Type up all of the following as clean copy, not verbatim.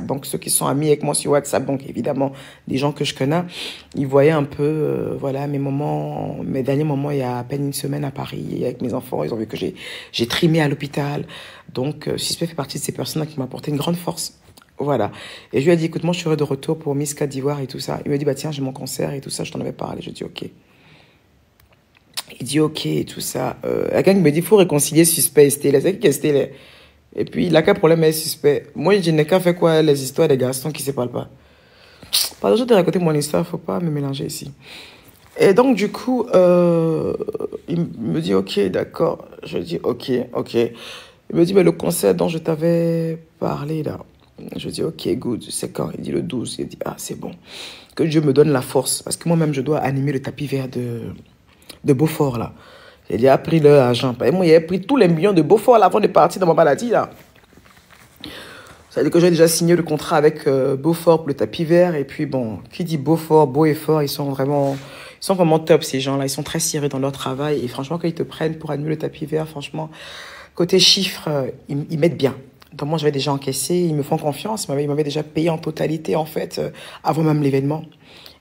Donc, ceux qui sont amis avec moi sur WhatsApp, donc évidemment, des gens que je connais, ils voyaient un peu, voilà, mes derniers moments, il y a à peine une semaine à Paris, avec mes enfants. Ils ont vu que j'ai trimé à l'hôpital. Donc, Suspect fait partie de ces personnes qui m'ont apporté une grande force. Voilà. Et je lui ai dit, écoute, moi, je serai de retour pour Miss Côte d'Ivoire et tout ça. Il m'a dit, bah tiens, j'ai mon concert et tout ça, je t'en avais parlé. Je dis, ok. Il dit, ok, et tout ça. La gang me dit, il faut réconcilier Suspect et Stélé. C'est qui est Stélé? Et puis, il a qu'un problème avec Suspect. Moi, je n'ai qu'à faire quoi, les histoires des garçons qui ne se parlent pas. Pardon, je te raconter mon histoire, faut pas me mélanger ici. Et donc, du coup, il me dit, ok, d'accord. Je dis, ok, ok. Il me dit, mais le concert dont je t'avais parlé, là. Je dis, ok, good, c'est quand? Il dit le 12. Il dit, ah, c'est bon. Que Dieu me donne la force. Parce que moi-même, je dois animer le tapis vert de Beaufort, là. J'ai déjà pris leur argent. Et moi, il avait pris tous les millions de Beaufort, là, avant de partir dans ma maladie, là. Ça veut dire que j'ai déjà signé le contrat avec Beaufort pour le tapis vert. Et puis, bon, qui dit Beaufort, Beau et Fort, ils sont vraiment top, ces gens-là. Ils sont très sérieux dans leur travail. Et franchement, quand ils te prennent pour animer le tapis vert, franchement, côté chiffres, ils mettent bien. Donc, moi, j'avais déjà encaissé. Ils me font confiance. Ils m'avaient déjà payé en totalité, en fait, avant même l'événement.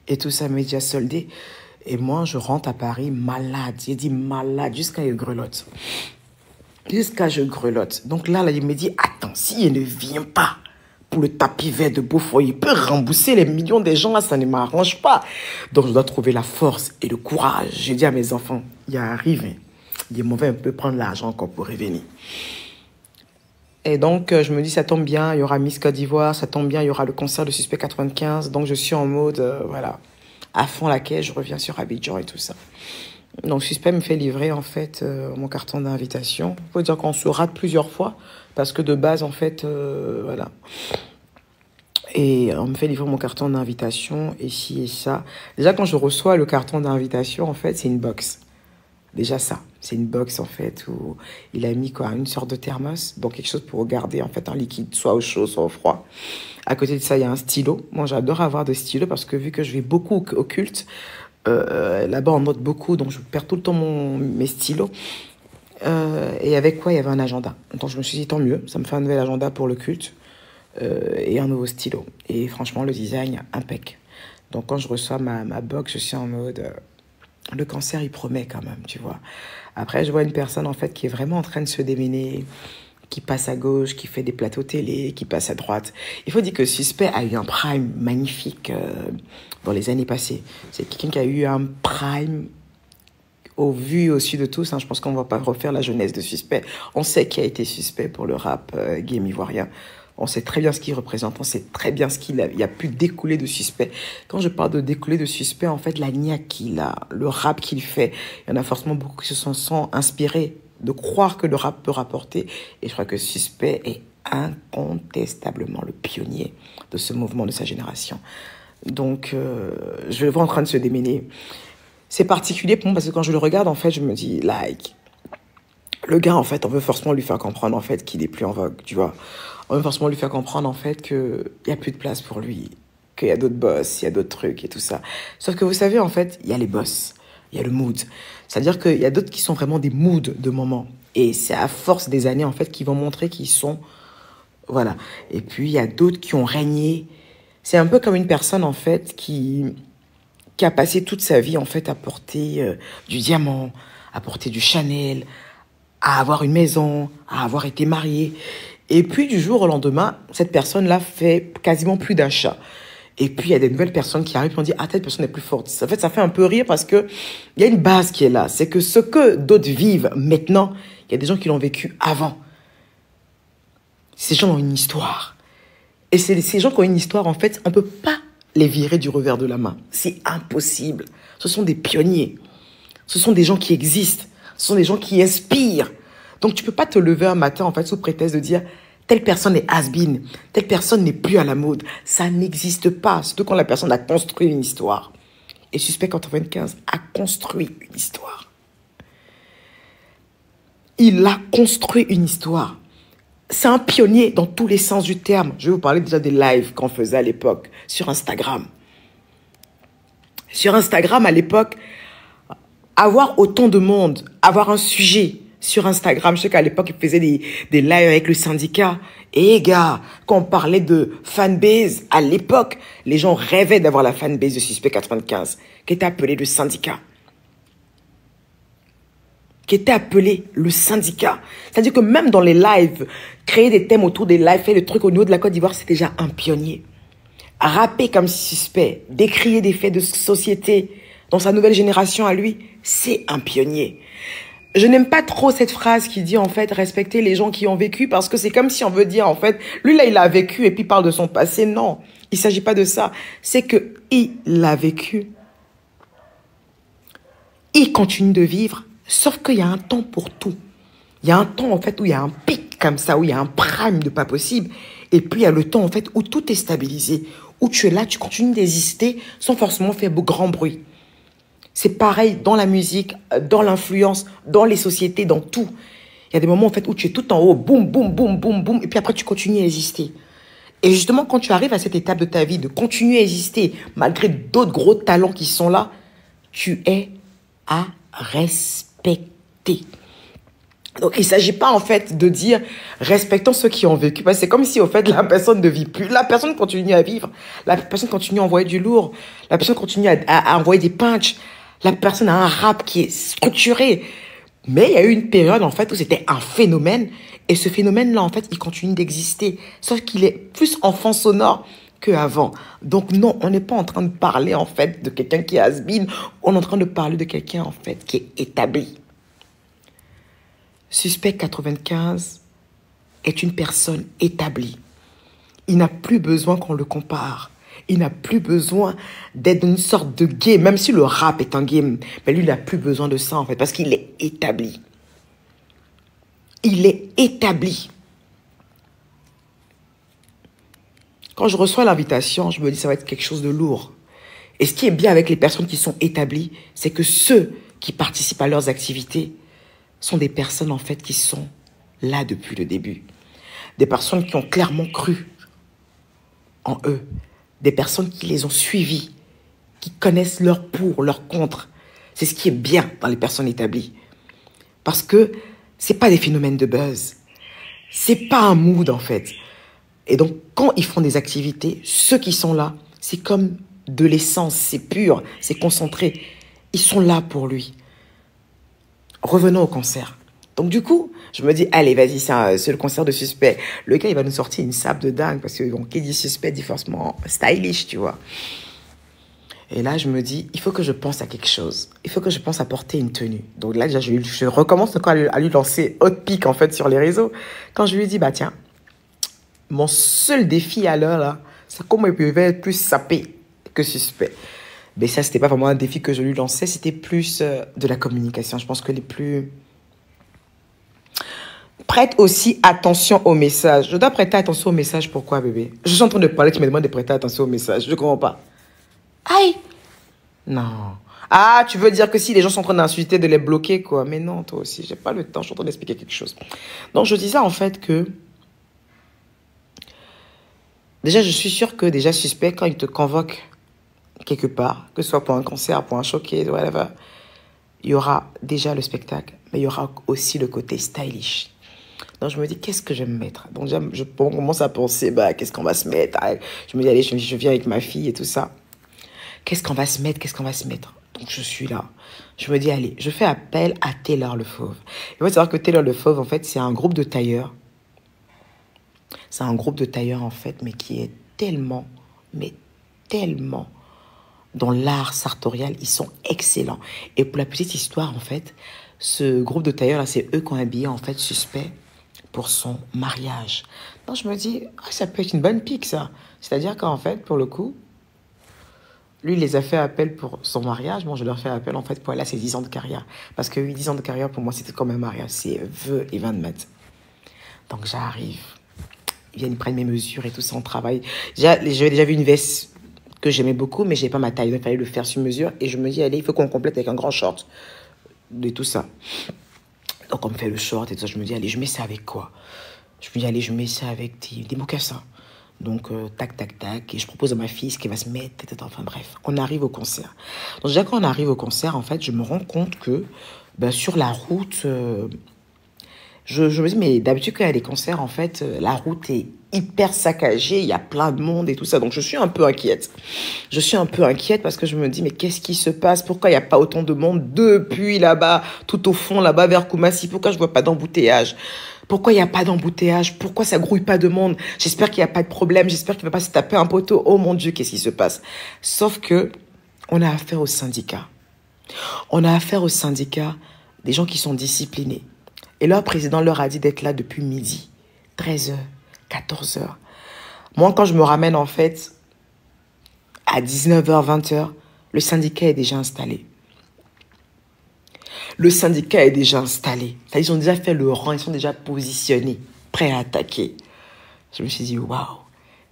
Et tout ça m'est déjà soldé. Et moi, je rentre à Paris malade. J'ai dit malade jusqu'à une grelotte. Jusqu'à je grelotte. Donc là, il me dit, attends, s'il ne vient pas pour le tapis vert de Beaufort, il peut rembourser les millions des gens, là, ça ne m'arrange pas. Donc je dois trouver la force et le courage. J'ai dit à mes enfants, il arrive, il est mauvais, on peut prendre l'argent encore pour revenir. Et donc, je me dis, ça tombe bien, il y aura Miss Côte d'Ivoire, ça tombe bien, il y aura le concert de Suspect 95. Donc, je suis en mode, voilà, à fond la caisse, je reviens sur Abidjan et tout ça. Donc, Suspect me fait livrer, en fait, mon carton d'invitation. Il faut dire qu'on se rate plusieurs fois, parce que de base, en fait, voilà. Et on me fait livrer mon carton d'invitation, et ci et ça. Déjà, quand je reçois le carton d'invitation, en fait, c'est une box. Déjà ça, c'est une box en fait où il a mis quoi, une sorte de thermos, donc quelque chose pour garder en fait un liquide, soit au chaud, soit au froid. À côté de ça, il y a un stylo. Moi, j'adore avoir des stylos parce que vu que je vais beaucoup au culte, là-bas on note beaucoup, donc je perds tout le temps mes stylos. Et avec quoi il y avait un agenda. Donc je me suis dit tant mieux, ça me fait un nouvel agenda pour le culte et un nouveau stylo. Et franchement, le design impec. Donc quand je reçois ma box, je suis en mode le cancer, il promet quand même, tu vois. Après, je vois une personne, en fait, qui est vraiment en train de se démener, qui passe à gauche, qui fait des plateaux télé, qui passe à droite. Il faut dire que Suspect a eu un prime magnifique dans les années passées. C'est quelqu'un qui a eu un prime au vu et au su de tous. Hein. Je pense qu'on ne va pas refaire la jeunesse de Suspect. On sait qui a été Suspect pour le rap game ivoirien. On sait très bien ce qu'il représente, on sait très bien ce qu'il a pu découler de Suspect. Quand je parle de découler de Suspect, en fait, la niaque qu'il a, le rap qu'il fait, il y en a forcément beaucoup qui se sont inspirés de croire que le rap peut rapporter. Et je crois que Suspect est incontestablement le pionnier de ce mouvement de sa génération. Donc, je le vois en train de se démener. C'est particulier pour moi parce que quand je le regarde, en fait, je me dis, like, le gars, en fait, on veut forcément lui faire comprendre, en fait, qu'il est plus en vogue, tu vois. On veut forcément lui faire comprendre, en fait, qu'il n'y a plus de place pour lui, qu'il y a d'autres boss, il y a d'autres trucs et tout ça. Sauf que vous savez, en fait, il y a les boss, il y a le mood. C'est-à-dire qu'il y a d'autres qui sont vraiment des moods de moment. Et c'est à force des années, en fait, qu'ils vont montrer qu'ils sont... Voilà. Et puis, il y a d'autres qui ont régné. C'est un peu comme une personne, en fait, qui a passé toute sa vie, en fait, à porter du diamant, à porter du Chanel, à avoir une maison, à avoir été mariée. Et puis, du jour au lendemain, cette personne-là fait quasiment plus d'achats. Et puis, il y a des nouvelles personnes qui arrivent et on dit, ah, telle personne est plus forte. En fait, ça fait un peu rire parce que il y a une base qui est là. C'est que ce que d'autres vivent maintenant, il y a des gens qui l'ont vécu avant. Ces gens ont une histoire. Et ces gens qui ont une histoire, en fait, on ne peut pas les virer du revers de la main. C'est impossible. Ce sont des pionniers. Ce sont des gens qui existent. Ce sont des gens qui inspirent. Donc, tu ne peux pas te lever un matin, en fait, sous prétexte de dire telle personne est has-been, telle personne n'est plus à la mode. Ça n'existe pas, surtout quand la personne a construit une histoire. Et Suspect 95 a construit une histoire. Il a construit une histoire. C'est un pionnier dans tous les sens du terme. Je vais vous parler déjà des lives qu'on faisait à l'époque sur Instagram. Sur Instagram, à l'époque, avoir autant de monde, avoir un sujet, sur Instagram. Je sais qu'à l'époque, il faisait des lives avec le syndicat. Et gars, quand on parlait de fanbase, à l'époque, les gens rêvaient d'avoir la fanbase de Suspect 95, qui était appelée le syndicat. C'est-à-dire que même dans les lives, créer des thèmes autour des lives, faire le truc au niveau de la Côte d'Ivoire, c'est déjà un pionnier. Rapper comme Suspect, décrier des faits de société dans sa nouvelle génération à lui, c'est un pionnier. Je n'aime pas trop cette phrase qui dit en fait respecter les gens qui ont vécu, parce que c'est comme si on veut dire en fait, lui là il a vécu et puis il parle de son passé. Non, il ne s'agit pas de ça. C'est que il a vécu. Il continue de vivre, sauf qu'il y a un temps pour tout. Il y a un temps en fait où il y a un pic comme ça, où il y a un prime de pas possible. Et puis il y a le temps en fait où tout est stabilisé, où tu es là, tu continues d'exister sans forcément faire grand bruit. C'est pareil dans la musique, dans l'influence, dans les sociétés, dans tout. Il y a des moments en fait où tu es tout en haut, boum, boum, boum, boum, boum, et puis après tu continues à exister. Et justement, quand tu arrives à cette étape de ta vie, de continuer à exister, malgré d'autres gros talents qui sont là, tu es à respecter. Donc, il ne s'agit pas, en fait, de dire respectons ceux qui ont vécu. Parce que c'est comme si, au fait, la personne ne vit plus. La personne continue à vivre. La personne continue à envoyer du lourd. La personne continue à envoyer des punchs. La personne a un rap qui est structuré. Mais il y a eu une période, en fait, où c'était un phénomène. Et ce phénomène-là, en fait, il continue d'exister. Sauf qu'il est plus enfant sonore qu'avant. Donc, non, on n'est pas en train de parler, en fait, de quelqu'un qui est has-been. On est en train de parler de quelqu'un, en fait, qui est établi. Suspect 95 est une personne établie. Il n'a plus besoin qu'on le compare. Il n'a plus besoin d'être une sorte de game, même si le rap est un game. Mais lui, il n'a plus besoin de ça, en fait, parce qu'il est établi. Il est établi. Quand je reçois l'invitation, je me dis ça va être quelque chose de lourd. Et ce qui est bien avec les personnes qui sont établies, c'est que ceux qui participent à leurs activités sont des personnes, en fait, qui sont là depuis le début. Des personnes qui ont clairement cru en eux. Des personnes qui les ont suivis, qui connaissent leur pour, leur contre. C'est ce qui est bien dans les personnes établies. Parce que c'est pas des phénomènes de buzz. C'est pas un mood, en fait. Et donc, quand ils font des activités, ceux qui sont là, c'est comme de l'essence, c'est pur, c'est concentré. Ils sont là pour lui. Revenons au concert. Donc du coup, je me dis, allez, vas-y, c'est le concert de Suspect. Le gars, il va nous sortir une sape de dingue, parce que bon, qui dit Suspect dit forcément stylish, tu vois. Et là, je me dis, il faut que je pense à quelque chose. Il faut que je pense à porter une tenue. Donc là, déjà, je recommence encore à lui lancer hot pic, en fait, sur les réseaux. Quand je lui dis, bah tiens, mon seul défi à l'heure, là, c'est comment il pouvait être plus sapé que Suspect. Mais ça, c'était pas vraiment un défi que je lui lançais, c'était plus de la communication. Je pense que les plus... Prête aussi attention aux messages. Je dois prêter attention aux messages, pourquoi, bébé? Je suis en train de parler, tu me demandes de prêter attention aux messages. Je comprends pas. Aïe! Non. Ah, tu veux dire que si les gens sont en train d'insulter, de les bloquer, quoi. Mais non, toi aussi, j'ai pas le temps, je suis en train d'expliquer quelque chose. Donc, je disais en fait que... Déjà, je suis sûre que déjà Suspect, quand il te convoque quelque part, que ce soit pour un concert, pour un showcase, whatever, il y aura déjà le spectacle, mais il y aura aussi le côté stylish. Donc je me dis, qu'est-ce que je vais me mettre? Donc déjà, je commence à penser, bah, qu'est-ce qu'on va se mettre? Je me dis, allez, je viens avec ma fille et tout ça. Qu'est-ce qu'on va se mettre? Qu'est-ce qu'on va se mettre? Donc je suis là. Je me dis, allez, je fais appel à Taylor Le Fauve. Il faut savoir que Taylor Le Fauve, en fait, c'est un groupe de tailleurs. C'est un groupe de tailleurs, en fait, mais qui est tellement, mais tellement... Dans l'art sartorial, ils sont excellents. Et pour la petite histoire, en fait, ce groupe de tailleurs-là, c'est eux qui ont habillé, en fait, Suspect pour son mariage. Donc, je me dis, ah, ça peut être une bonne pique, ça. C'est-à-dire qu'en fait, pour le coup, lui, il les a fait appel pour son mariage. Moi, je leur fais appel, en fait, pour aller à ses 10 ans de carrière. Parce que 10 ans de carrière, pour moi, c'était comme un mariage. C'est vœux et 20 mètres. Donc, j'arrive. Ils viennent, ils prennent mes mesures et tout ça, on travaille. J'avais déjà vu une veste que j'aimais beaucoup, mais je n'avais pas ma taille. Donc, il fallait le faire sur mesure. Et je me dis, allez, il faut qu'on complète avec un grand short de tout ça. Donc, on me fait le short et tout ça. Je me dis, allez, je mets ça avec quoi? Je me dis, allez, je mets ça avec des mocassins. Donc, tac, tac, tac. Et je propose à ma fille ce qu'elle va se mettre. Enfin, bref, on arrive au concert. Donc, déjà, quand on arrive au concert, en fait, je me rends compte que sur la route, Je me dis, mais d'habitude, quand il y a des concerts, en fait, la route est hyper saccagée, il y a plein de monde et tout ça. Donc, je suis un peu inquiète. Je suis un peu inquiète parce que je me dis, mais qu'est-ce qui se passe? Pourquoi il n'y a pas autant de monde depuis là-bas, tout au fond, là-bas, vers Koumassi? Pourquoi je vois pas d'embouteillage? Pourquoi il n'y a pas d'embouteillage? Pourquoi ça grouille pas de monde? J'espère qu'il n'y a pas de problème. J'espère qu'il ne va pas se taper un poteau. Oh mon Dieu, qu'est-ce qui se passe? Sauf que, on a affaire au syndicat. On a affaire au syndicat des gens qui sont disciplinés. Et leur président leur a dit d'être là depuis midi, 13h, 14h. Moi, quand je me ramène, en fait, à 19h, 20h, le syndicat est déjà installé. Le syndicat est déjà installé. Ils ont déjà fait le rang, ils sont déjà positionnés, prêts à attaquer. Je me suis dit, waouh,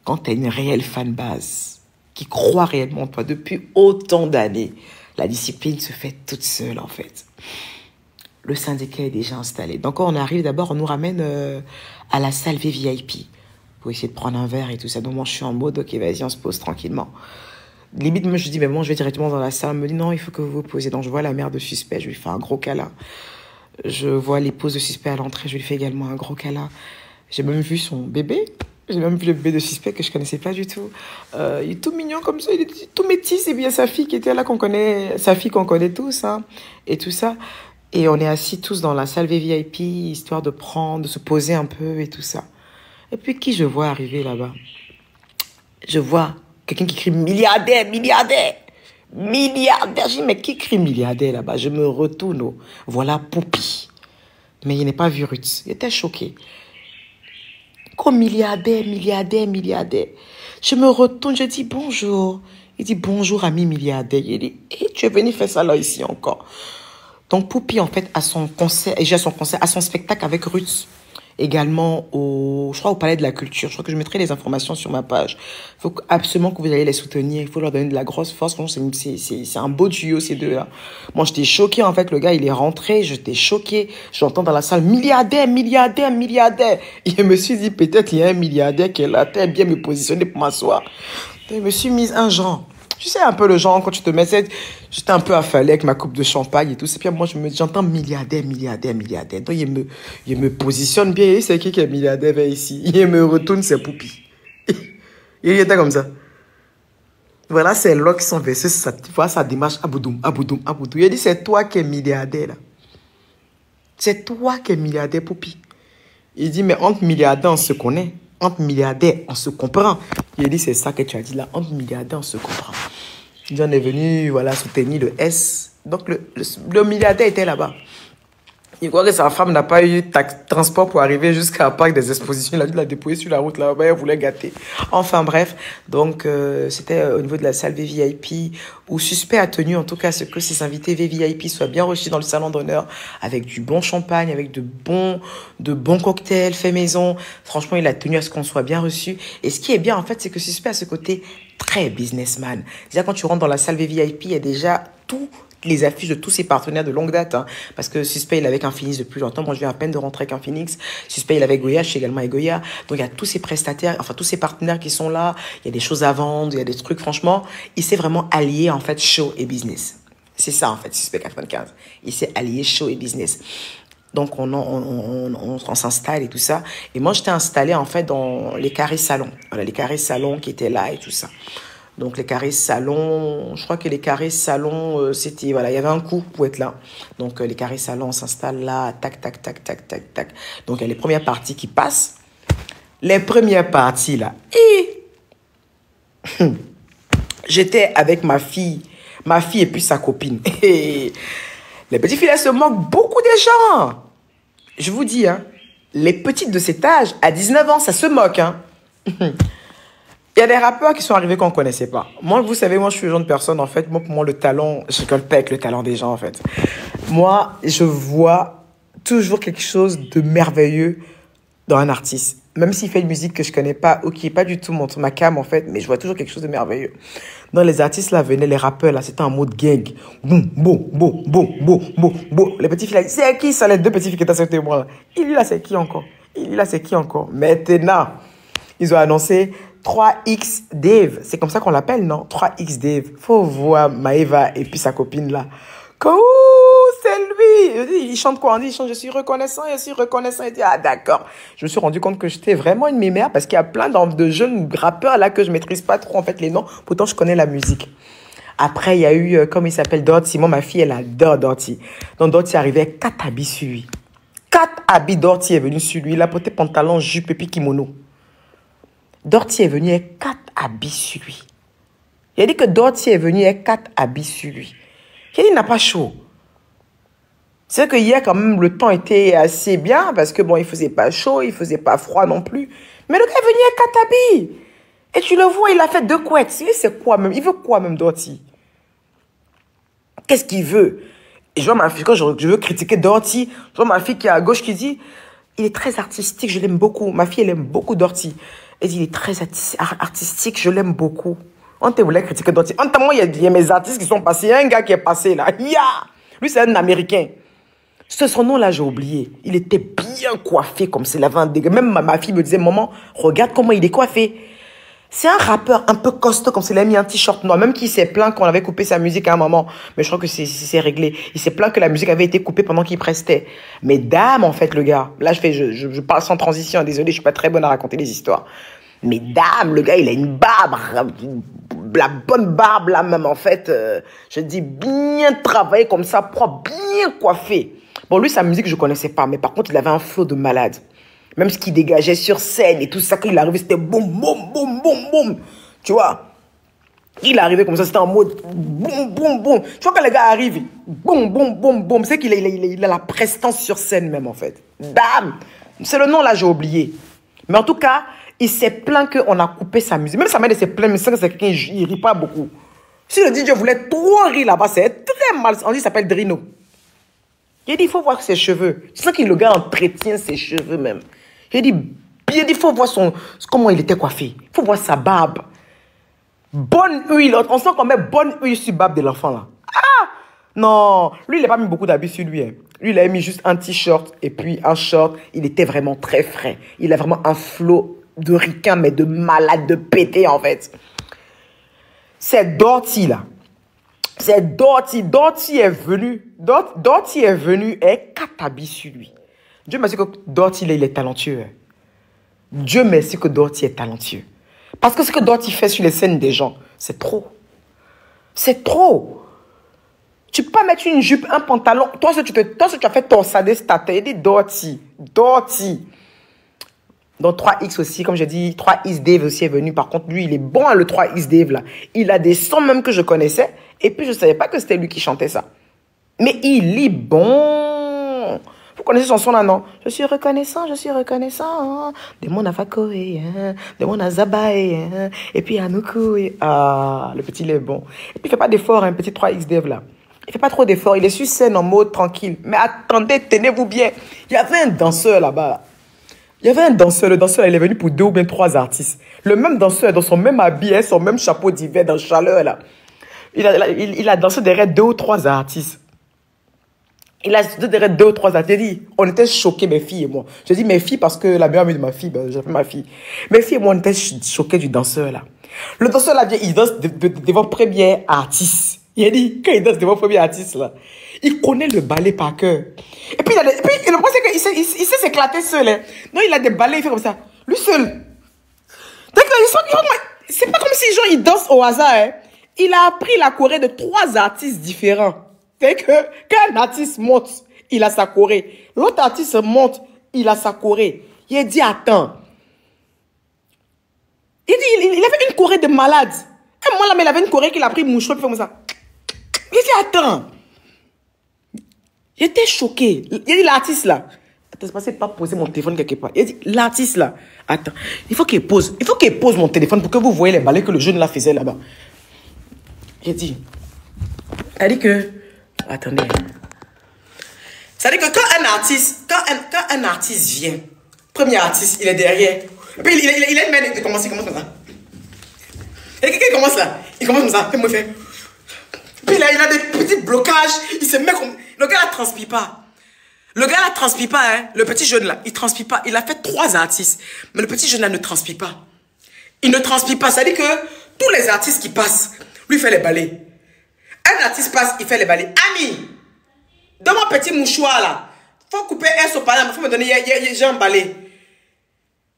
quand tu as une réelle fanbase qui croit réellement en toi depuis autant d'années, la discipline se fait toute seule, en fait. Le syndicat est déjà installé. Donc, quand on arrive, d'abord, on nous ramène à la salle VIP pour essayer de prendre un verre et tout ça. Donc, moi, je suis en mode, ok, vas-y, on se pose tranquillement. Limite, moi, je dis, mais bon, je vais directement dans la salle. Elle me dit, non, il faut que vous vous posiez. Donc, je vois la mère de suspect, je lui fais un gros câlin. Je vois l'épouse de suspect à l'entrée, je lui fais également un gros câlin. J'ai même vu son bébé. J'ai même vu le bébé de suspect que je connaissais pas du tout. Il est tout mignon comme ça, il est tout métis. C'est bien sa fille qui était là, qu'on connaît, sa fille qu'on connaît tous, hein, et tout ça. Et on est assis tous dans la salle VIP, histoire de prendre, de se poser un peu et tout ça. Et puis, qui je vois arriver là-bas? Je vois quelqu'un qui crie milliardaire, milliardaire, milliardaire. Je dis, mais qui crie milliardaire là-bas? Je me retourne. Oh. Voilà Poupi. Mais il n'est pas vu Ruth. Il était choqué. Comme milliardaire, milliardaire, milliardaire. Je me retourne, je dis bonjour. Il dit bonjour, ami milliardaire. Il dit, tu es venu faire ça là, ici encore. Donc, Poupi, en fait, à son concert, à son spectacle avec Ruth, également je crois au Palais de la Culture. Je crois que je mettrai les informations sur ma page. Il faut absolument que vous allez les soutenir. Il faut leur donner de la grosse force. Franchement, c'est un beau duo, ces deux-là. Moi, j'étais choquée, en fait. Le gars, il est rentré. J'étais choquée. J'entends dans la salle, milliardaire, milliardaire, milliardaire. Et je me suis dit, peut-être il y a un milliardaire qui est là, très bien me positionner pour m'asseoir. Je me suis mise un genre. Tu sais un peu le genre, quand tu te mets, j'étais un peu affalée avec ma coupe de champagne et tout. Et puis moi, j'entends milliardaire, milliardaire, milliardaire. Donc, il me positionne bien. Et c'est qui est milliardaire vers ici? Il me retourne ses Poupi. Il était comme ça. Voilà, c'est là qui sont versés. Tu vois, ça démarche. Aboudoum, aboudoum, aboudoum. Il a dit, c'est toi qui es milliardaire, là. C'est toi qui es milliardaire, Poupi. Il dit, mais entre milliardaires, on se connaît. Entre milliardaires, on se comprend. Il a dit, c'est ça que tu as dit là. Entre milliardaires, on se comprend. Il en est venu, voilà, soutenir le S. Donc, le milliardaire était là-bas. Il croit que sa femme n'a pas eu transport pour arriver jusqu'à la parc des expositions. Il a dû la déposer sur la route là-bas. Elle voulait gâter. Enfin, bref. Donc, c'était au niveau de la salle VIP où Suspect a tenu, en tout cas, ce que ses invités VIP soient bien reçus dans le salon d'honneur avec du bon champagne, avec de bons cocktails faits maison. Franchement, il a tenu à ce qu'on soit bien reçu. Et ce qui est bien, en fait, c'est que Suspect a ce côté très businessman. Déjà, quand tu rentres dans la salle VIP, il y a déjà tout les affiches de tous ses partenaires de longue date, hein, parce que Suspect, il est avec Infinix depuis longtemps. Moi, je viens à peine de rentrer avec Infinix. Suspect, il est avec Goya, je suis également avec Goya. Donc, il y a tous ses prestataires, enfin, tous ses partenaires qui sont là. Il y a des choses à vendre, il y a des trucs, franchement. Il s'est vraiment allié, en fait, show et business. C'est ça, en fait, Suspect 95. Il s'est allié show et business. Donc, on s'installe et tout ça. Et moi, j'étais installée, en fait, dans les carrés salons. Voilà, les carrés salons qui étaient là et tout ça. Donc, les carrés salons, je crois que les carrés salons, c'était, voilà, il y avait un coût pour être là. Donc, les carrés salons, on s'installe là, tac, tac, tac, tac, tac, tac. Donc, il y a les premières parties qui passent. Les premières parties, là. Et j'étais avec ma fille et puis sa copine. Et les petites filles, elles se moquent beaucoup des gens. Je vous dis, hein, les petites de cet âge, à 19 ans, ça se moque, hein. Il y a des rappeurs qui sont arrivés qu'on ne connaissait pas. Moi, vous savez, moi, je suis le genre de personne, en fait. Moi, pour moi, le talent, je rigole pas avec le talent des gens, en fait. Moi, je vois toujours quelque chose de merveilleux dans un artiste. Même s'il fait une musique que je connais pas ou qui n'est pas du tout ma cam, en fait, mais je vois toujours quelque chose de merveilleux. Dans les artistes, là, venaient les rappeurs, là, c'était en mode gang. Boum, boum, boum, boum, boum, boum, boum. Les petits filles, là, c'est qui ça, les deux petits filles qui étaient sur le moi, là? Il là, c'est qui encore? Il là, c'est qui encore? Maintenant, ils ont annoncé 3X Dave, c'est comme ça qu'on l'appelle, non? 3X Dave. Faut voir Maëva et puis sa copine là. C'est lui, il chante quoi? On dit, il chante, je suis reconnaissant, je suis reconnaissant. Il dit, ah d'accord. Je me suis rendu compte que j'étais vraiment une mémère parce qu'il y a plein de jeunes rappeurs là que je maîtrise pas trop en fait les noms. Pourtant, je connais la musique. Après, il y a eu, comme il s'appelle, Dorothy. Moi, ma fille, elle adore Dorothy. Donc, Dorothy arrivait 4 habits sur lui. 4 habits, Dorothy est venue sur lui. Il a porté pantalon, jupe et puis kimono. Dorothy est venue avec 4 habits sur lui. Il a dit que Dorothy est venue avec 4 habits sur lui. Il a dit, il n'a pas chaud. C'est vrai que hier, quand même, le temps était assez bien parce que, bon, il faisait pas chaud, il faisait pas froid non plus. Mais le gars est venu avec 4 habits. Et tu le vois, il a fait 2 couettes. C'est quoi même? Il veut quoi même, Dorothy? Qu'est-ce qu'il veut? Et je vois ma fille, quand je veux critiquer Dorothy, je vois ma fille qui est à gauche qui dit, il est très artistique, je l'aime beaucoup. Ma fille, elle aime beaucoup Dorothy. Elle dit, il est très artistique, je l'aime beaucoup. On te voulait critiquer Dorothy. En temps, il y a mes artistes qui sont passés. Il y a un gars qui est passé là. Lui, c'est un Américain. Son nom-là, j'ai oublié. Il était bien coiffé comme c'est la vente. Même ma fille me disait, maman, regarde comment il est coiffé. C'est un rappeur un peu costaud comme s'il a mis un t-shirt noir. Même qu'il s'est plaint qu'on avait coupé sa musique à un moment. Mais je crois que c'est réglé. Il s'est plaint que la musique avait été coupée pendant qu'il prestait. Mais dame, en fait, le gars. Là, je parle sans transition. Désolé, je suis pas très bonne à raconter les histoires. Mais dame, le gars, il a une barbe. La bonne barbe, là, même, en fait. Je dis bien travaillé comme ça, propre, bien coiffé. Bon, lui, sa musique, je connaissais pas. Mais par contre, il avait un flow de malade. Même ce qu'il dégageait sur scène et tout ça, quand il arrivait, c'était boum, boum, boum, boum, boum. Tu vois? Il arrivait comme ça, c'était en mode boum, boum, boum. Tu vois, quand le gars arrive, boum, boum, boum, boum. C'est qu'il a la prestance sur scène même, en fait. Dame! C'est le nom, là, j'ai oublié. Mais en tout cas, il s'est plaint qu'on a coupé sa musique. Même sa mère s'est plaint, mais c'est quelqu'un qui ne rit pas beaucoup. Si le DJ voulait trop rire là-bas, c'est très mal. On dit, il s'appelle Drino. Il a dit, il faut voir ses cheveux. Tu sens que le gars entretient ses cheveux même. J'ai dit, il faut voir comment il était coiffé. Il faut voir sa barbe. Bonne huile. On sent qu'on met bonne huile sur la barbe de l'enfant là. Ah! Non. Lui, il n'a pas mis beaucoup d'habits sur lui. Hein. Lui, il a mis juste un t-shirt et puis un short. Il était vraiment très frais. Il a vraiment un flot de ricain, mais de malade, de pété en fait. C'est Dorothy là. C'est Dorothy. Dorothy est venu. Dorothy est venu avec 4 habits sur lui. Dieu merci que Dorothy, il est talentueux. Dieu merci que Dorothy est talentueux. Parce que ce que Dorothy fait sur les scènes des gens, c'est trop. C'est trop. Tu peux pas mettre une jupe, un pantalon. Toi, si tu as fait torsader stater, il dit Dorothy. Dorothy. Donc 3X aussi, comme j'ai dit, 3X Dave aussi est venu. Par contre, lui, il est bon, hein, le 3X Dave là. Il a des sons même que je connaissais. Et puis, je ne savais pas que c'était lui qui chantait ça. Mais il est bon. Vous connaissez son son là, non? Je suis reconnaissant, de mon Afakoé, de mon Azabaé, et puis Anoukou. Ah, le petit, il est bon. Et puis, il fait pas d'effort, un petit 3X Dev là. Il fait pas trop d'efforts, il est sur scène en mode tranquille. Mais attendez, tenez-vous bien. Il y avait un danseur là-bas. Il y avait un danseur, le danseur, il est venu pour 2 ou bien 3 artistes. Le même danseur, dans son même habit, son même chapeau d'hiver dans chaleur là. Il a dansé derrière 2 ou 3 artistes. Il a derrière 2 ou 3 artistes. J'ai dit, on était choqués, mes filles et moi. Je dis mes filles parce que la meilleure amie de ma fille, ben, j'appelle ma fille. Mes filles et moi, on était choqués du danseur là. Le danseur là, il danse devant premier artiste. Il a dit, quand il danse devant premier artiste là, il connaît le ballet par cœur. Et puis, le problème c'est qu'il sait s'éclater seul. Hein. Non, il a des ballets, il fait comme ça. Lui seul. C'est pas comme si genre, il danse au hasard. Hein. Il a appris la choré de 3 artistes différents. C'est que quand un artiste monte, il a sa choré. L'autre artiste monte, il a sa choré. Il a dit, attends. Il avait une choré de malade. Et moi, là, mais il avait une choré qu'il a pris mouchon, puis comme ça. Il a dit, attends. J'étais choqué. Il a dit, l'artiste là. Attends, c'est passé pas poser mon téléphone quelque part. Il a dit, l'artiste là. Attends. Il faut qu'il pose. Il faut qu'il pose mon téléphone pour que vous voyez les balais que le jeune là faisait là-bas. Il a dit. Il a dit que. Attendez. Ça veut dire que quand un artiste vient, premier artiste, il est derrière. Puis il a une manière de commencer, comme ça. Et quelqu'un commence là. Il commence comme ça. Il me fait. Puis là, il a des petits blocages. Il se met comme. Le gars là transpire pas. Le gars là transpire pas, hein. Le petit jeune là, il transpire pas. Il a fait 3 artistes. Mais le petit jeune là ne transpire pas. Il ne transpire pas. Ça veut dire que tous les artistes qui passent, lui fait les ballets. Un artiste passe, il fait les ballets. Ami! Dans mon petit mouchoir là, faut couper un sopalin, faut me donner, j'ai emballé.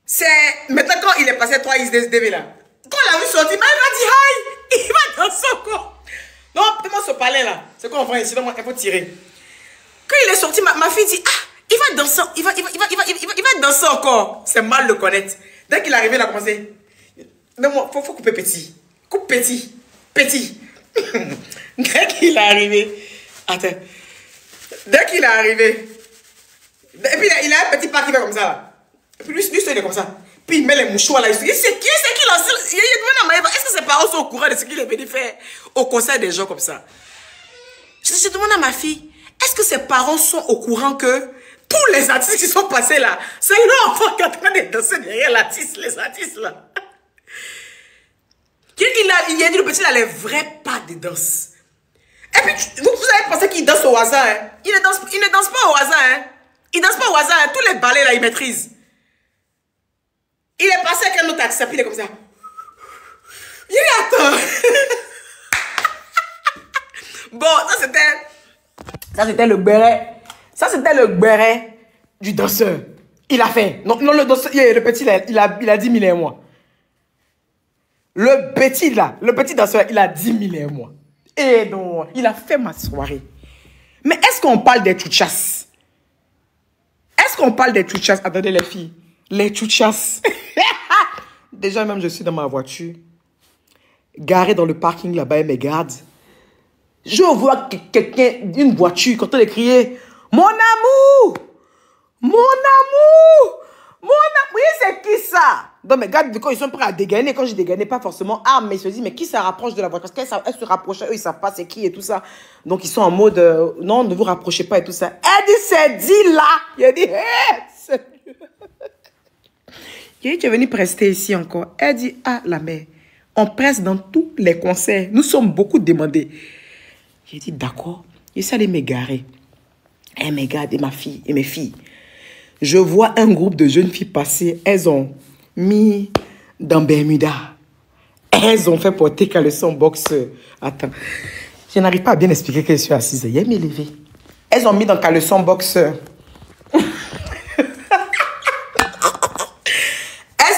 C'est maintenant quand il est passé 3 XDV là. Quand on l'a vu sortir, il m'a dit hi, il va danser encore. Non, donne-moi ce palais là. C'est quoi on va ici, il faut tirer. Quand il est sorti, ma fille dit ah, il va danser, il va danser encore. C'est mal le connaître. Dès qu'il est arrivé, il a commencé. Non, faut couper petit. Coupe petit. Petit. Dès qu'il est arrivé. Attends. Dès qu'il est arrivé. Et puis il a un petit pas qui va comme ça là. Et puis lui il est comme ça. Puis il met les mouchoirs là. Il se dit, c'est qui lance? Est-ce que ses parents sont au courant de ce qu'il est venu faire au conseil des gens comme ça? Je demande à ma fille, est-ce que ses parents sont au courant que tous les artistes qui sont passés là, c'est leur enfant qui est en train de danser derrière l'artiste, les artistes là. Il a dit le petit, il a les vrais pas de danse. Et puis, vous avez pensé qu'il danse au hasard. Hein? Il ne danse pas au hasard. Hein? Il danse pas au hasard. Hein? Tous les ballets là, il maîtrise. Il est passé avec un autre artiste, puis il est comme ça. Il est attends. Bon, ça c'était le béret. Ça c'était le béret du danseur. Il a fait. Non, le danseur, le petit là, il a 10 000 et moi. Le petit là, le petit danseur, il a 10 000 et moi. Et donc, il a fait ma soirée. Mais est-ce qu'on parle des tchouchas? Est-ce qu'on parle des tchouchas? Attendez les filles. Les tchouchas. Déjà même, je suis dans ma voiture. Garée dans le parking là-bas, elle me garde. Je vois quelqu'un, une voiture, quand elle est criée, mon amour! Mon amour! Mon amour! Oui, c'est qui ça? Donc, mes gars, quand ils sont prêts à dégainer, quand je dégainais pas forcément arme, mais ils se disent, mais qui se rapproche de la voiture? Parce qu'elle se rapproche, eux, ils savent pas c'est qui et tout ça. Donc, ils sont en mode, non, ne vous rapprochez pas et tout ça. Elle dit, c'est dit là. Il dit, hé, il dit, tu es venu prester ici encore. Elle dit, ah, la mère, on presse dans tous les concerts. Nous sommes beaucoup demandés. J'ai dit, d'accord. Je suis allée m'égarer. Elle m'égare et ma fille et mes filles. Je vois un groupe de jeunes filles passer. Elles ont mis dans Bermuda. Elles ont fait porter caleçon boxeur. Attends. Je n'arrive pas à bien expliquer que je suis assise. Il m'est levé. Elles ont mis dans caleçon boxeur. Elles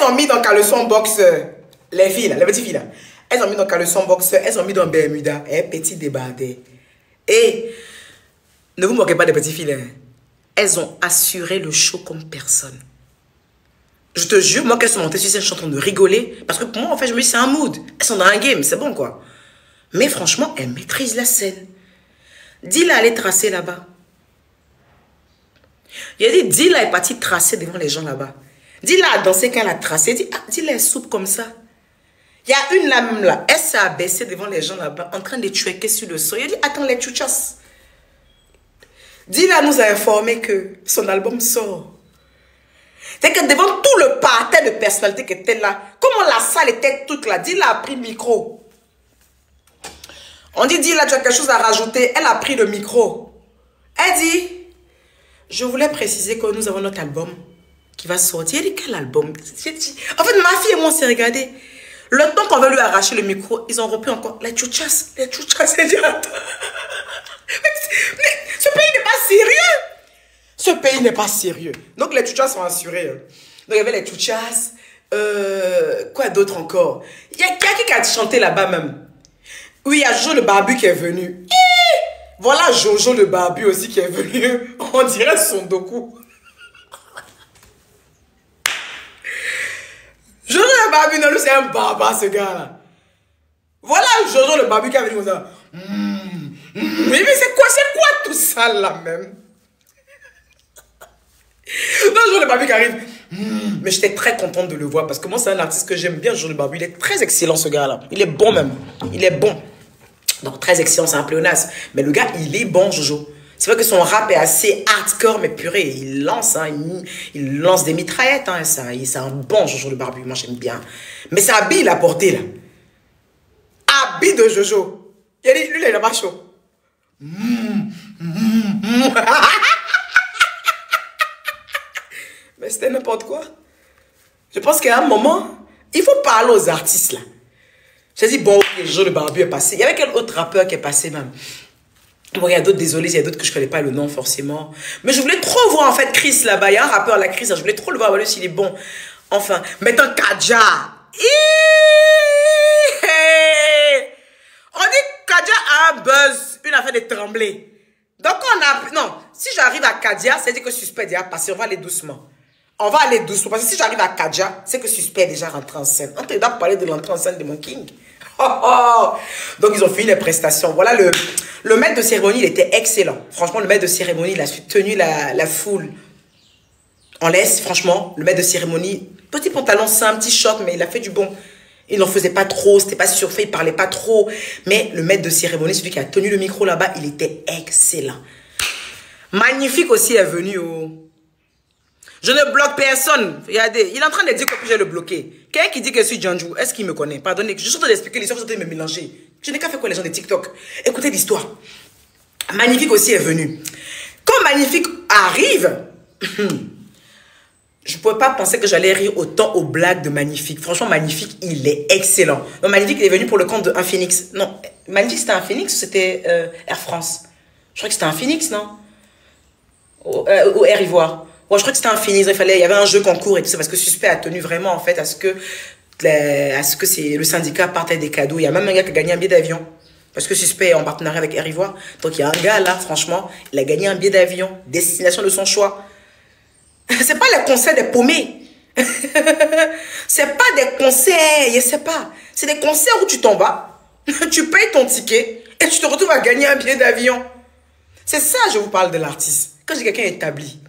ont mis dans caleçon boxeur. Les filles là, les petites filles là. Elles ont mis dans caleçon boxeur. Elles ont mis dans Bermuda. Et petit débardé. Et ne vous moquez pas des petites filles là. Elles ont assuré le show comme personne. Je te jure, moi, qu'elles sont montées sur scène, je suis en train de rigoler. Parce que pour moi, en fait, je me dis, c'est un mood. Elles sont dans un game, c'est bon, quoi. Mais franchement, elles maîtrisent la scène. Dis-la, elle est tracée là-bas. Il a dit, dis-la est partie tracer devant les gens là-bas. Dis-la a dansé quand elle a tracé. Dis-la est soupe comme ça. Il y a une là même là. Elle s'est abaissée devant les gens là-bas, en train de twerker sur le sol. Il a dit, attends, les tchouchas. Dis-la nous a informé que son album sort. C'est que devant tout le parterre de personnalités qui étaient là, comment la salle était toute là, Dila a pris le micro. On dit, Dila, tu as quelque chose à rajouter. Elle a pris le micro. Elle dit, je voulais préciser que nous avons notre album qui va sortir. Elle dit, quel album? En fait, ma fille et moi, on s'est regardé. Le temps qu'on veut lui arracher le micro, ils ont repris encore les tchouchas. Les tchouchas, c'est dire, mais ce pays n'est pas sérieux. Ce pays n'est pas sérieux. Donc les tchouchas sont assurés. Donc il y avait les tchouchas. Quoi d'autre encore? Il y a quelqu'un qui a chanté là-bas même. Oui, il y a Jojo le barbu qui est venu. Voilà Jojo le barbu aussi qui est venu. On dirait son doku. Jojo le barbu, non, lui c'est un barbare ce gars-là. Voilà Jojo le barbu qui est venu comme ça. Mais c'est quoi tout ça là même? Non, Jojo le barbu qui arrive. Mais j'étais très contente de le voir parce que moi c'est un artiste que j'aime bien, Jojo le barbu. Il est très excellent ce gars là. Il est bon même. Il est bon. Donc très excellent, c'est un pléonasme. Mais le gars, il est bon, Jojo. C'est vrai que son rap est assez hardcore, mais purée, il lance, hein, il lance des mitraillettes. Hein, c'est un bon Jojo le barbu, moi j'aime bien. Mais c'est habit il a porté là. Habit de Jojo. Il a dit, lui, il est pas chaud. Mais c'était n'importe quoi. Je pense qu'à un moment, il faut parler aux artistes là. J'ai dit, bon, Jojo le barbu est passé. Il y avait quel autre rappeur qui est passé même? Bon, il y a d'autres, désolé, il y a d'autres que je connais pas le nom forcément. Mais je voulais trop voir en fait Chris là-bas. Il y a un rappeur, la Chris, je voulais trop le voir, voilà, s'il est bon. Enfin, maintenant Kadja. On dit que Kadja a un buzz, une affaire de trembler. Donc on a... Non, si j'arrive à Kadja, c'est-à-dire que Suspect est déjà passé, on va aller doucement. On va aller doucement, parce que si j'arrive à Kadja, c'est que Suspect est déjà rentré en scène. On t'a déjà parlé de l'entrée en scène de mon King. Oh, oh. Donc ils ont fini les prestations. Voilà, le maître de cérémonie, il était excellent. Franchement, le maître de cérémonie, il a tenu la foule en laisse, franchement. Le maître de cérémonie, petit pantalon simple, petit short, mais il a fait du bon. Il n'en faisait pas trop, c'était pas surfait, il parlait pas trop. Mais le maître de cérémonie, celui qui a tenu le micro là-bas, il était excellent. Magnifique aussi est venu au... Je ne bloque personne. Regardez, il est en train de dire que je vais le bloquer. Quelqu'un qui dit que je suis Janjou, est-ce qu'il me connaît? Pardonnez, je suis en train d'expliquer l'histoire, vous êtes en train de me mélanger. Je n'ai qu'à faire quoi les gens de TikTok? Écoutez l'histoire. Magnifique aussi est venu. Quand Magnifique arrive, je ne pouvais pas penser que j'allais rire autant aux blagues de Magnifique. Franchement, Magnifique, il est excellent. Donc, Magnifique, il est venu pour le compte d'un Phoenix. Non, Magnifique, c'était un Phoenix ou c'était Air France? Je crois que c'était un Phoenix, non? Ou Air Ivoire. Ouais, je crois que c'était un Phoenix. Il y avait un jeu concours et tout ça parce que Suspect a tenu vraiment, en fait, à ce que le syndicat partait des cadeaux. Il y a même un gars qui a gagné un billet d'avion. Parce que Suspect est en partenariat avec Air Ivoire. Donc, il y a un gars là, franchement, il a gagné un billet d'avion. Destination de son choix. C'est pas les concerts des paumés. C'est pas des concerts, je sais pas. C'est des concerts où tu t'en vas, tu payes ton ticket et tu te retrouves à gagner un billet d'avion. C'est ça, je vous parle de l'artiste. Quand j'ai quelqu'un établi,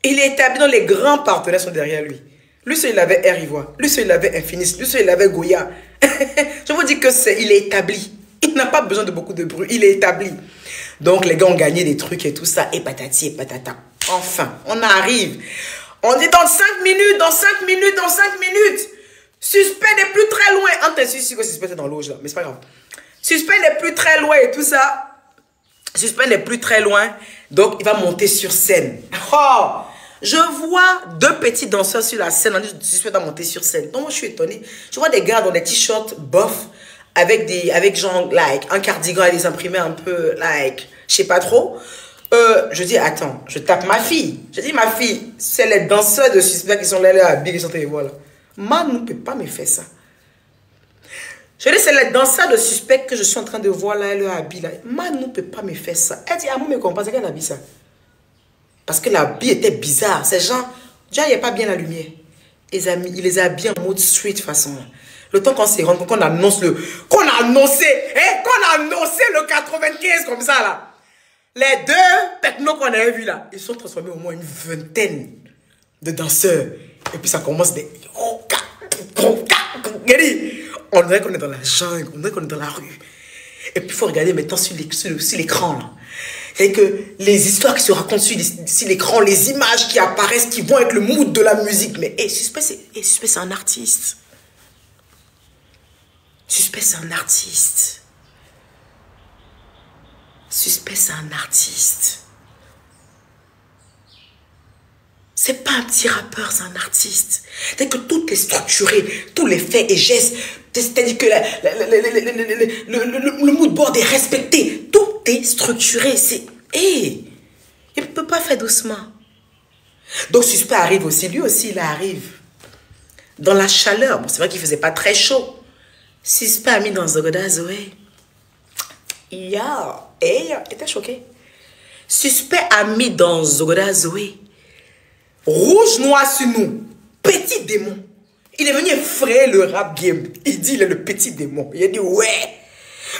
il est établi, dans les grands partenaires sont derrière lui. Lui, seul, il avait Air Ivoire. Lui, seul, il avait Infinis. Lui, seul, il avait Goya. Je vous dis que il est établi. Il n'a pas besoin de beaucoup de bruit. Il est établi. Donc, les gars ont gagné des trucs et tout ça. Et patati et patata. Enfin, on arrive. On dit dans 5 minutes, dans 5 minutes, dans 5 minutes. Suspect n'est plus très loin. On t'a su que Suspect est dans l'auge là. Mais c'est pas grave. Suspect n'est plus très loin et tout ça. Suspect n'est plus très loin. Donc, il va monter sur scène. Oh! Je vois deux petits danseurs sur la scène. On dit Suspect va monter sur scène. Donc, moi, je suis étonnée. Je vois des gars dans des t-shirts bof. Avec genre, like, un cardigan et des imprimés un peu, like, je sais pas trop. Je dis, attends, je tape ma fille. Je dis, ma fille, c'est les danseurs de Suspect qui sont là, à Big et sont voilà. Man ne peut pas me faire ça. Je dis, c'est les danseurs de Suspect que je suis en train de voir là, le habit là. Man ne peut pas me faire ça. Elle dit, ah, moi, me comprends, c'est qu'elle habille ça. Parce que l'habit était bizarre. Ces gens, déjà, il n'y a pas bien la lumière. Il les a habillés en mode street façon. Le temps qu'on s'est rendu compte, qu'on annonce qu'on a annoncé le 95 comme ça là. Les deux technos qu'on avait vus là, ils sont transformés au moins une vingtaine de danseurs. Et puis ça commence des... On dirait qu'on est dans la jungle, on dirait qu'on est dans la rue. Et puis il faut regarder maintenant sur l'écran là. C'est que les histoires qui se racontent sur l'écran, les images qui apparaissent, qui vont avec le mood de la musique. Mais Suspect, c'est un artiste. Suspect, c'est un artiste. Suspect, c'est un artiste. C'est pas un petit rappeur, c'est un artiste. C'est-à-dire que tout est structuré, tous les faits et gestes. C'est-à-dire que le mood board est respecté. Tout est structuré. Il ne peut pas faire doucement. Donc Suspect arrive aussi. Lui aussi, il arrive. Dans la chaleur. Bon, c'est vrai qu'il ne faisait pas très chaud. Suspect a mis dans Zogoda Zoé. Il était choqué. Suspect a mis dans Zogoda Zoé. Rouge noir sur nous. Petit démon. Il est venu effrayer le rap game. Il dit il est le petit démon. Il a dit ouais.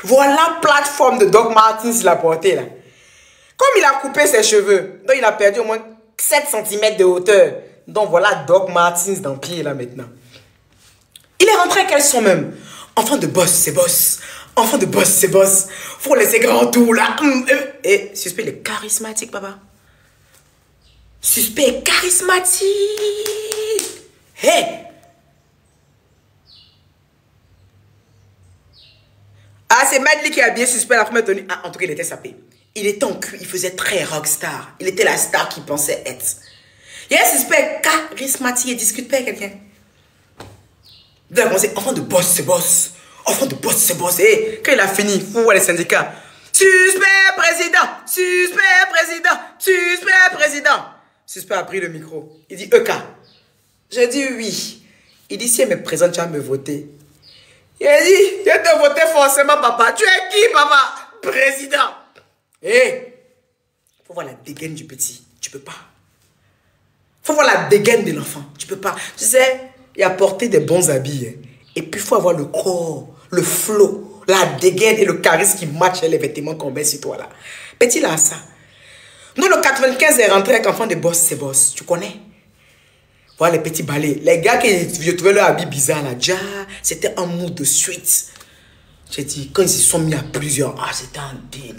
Voilà la plateforme de Doc Martens qu'il a porté là. Comme il a coupé ses cheveux, donc il a perdu au moins 7 cm de hauteur. Donc voilà Doc Martens dans le pied là maintenant. Il est rentré avec quel son même? Enfant de boss, c'est boss. Enfant de boss, c'est boss. Faut laisser grand tout là. Et Suspect, il est charismatique, papa. Suspect est charismatique. Hey! Ah, c'est Madly qui a habillé Suspect la première tenue. Ah, en tout cas, il était sapé. Il était en cul, il faisait très rockstar. Il était la star qu'il pensait être. Il y a un Suspect charismatique, il discute pas avec quelqu'un. Donc, on sait, enfant de boss, c'est boss. Enfant de boss, c'est boss. Et quand il a fini, fou, les syndicats. Suspect président, suspect président, suspect président. Suspect a pris le micro. Il dit EK. J'ai dit oui. Il dit si elle me présente, tu vas me voter. Il a dit, je vais te voter forcément, papa. Tu es qui, papa? Président. Hé, faut voir la dégaine du petit. Tu peux pas. Faut voir la dégaine de l'enfant. Tu peux pas. Tu sais, il a porté des bons habits. Hein. Et puis, il faut avoir le corps, le flow, la dégaine et le charisme qui matchent les vêtements qu'on met sur toi là. Petit là, ça. Nous, le 95 est rentré avec enfant de boss, c'est boss. Tu connais? Voilà les petits balais. Les gars qui je trouvais leur habit bizarre là, déjà, c'était un mood de suite. J'ai dit, quand ils se sont mis à plusieurs, ah, c'était un délire.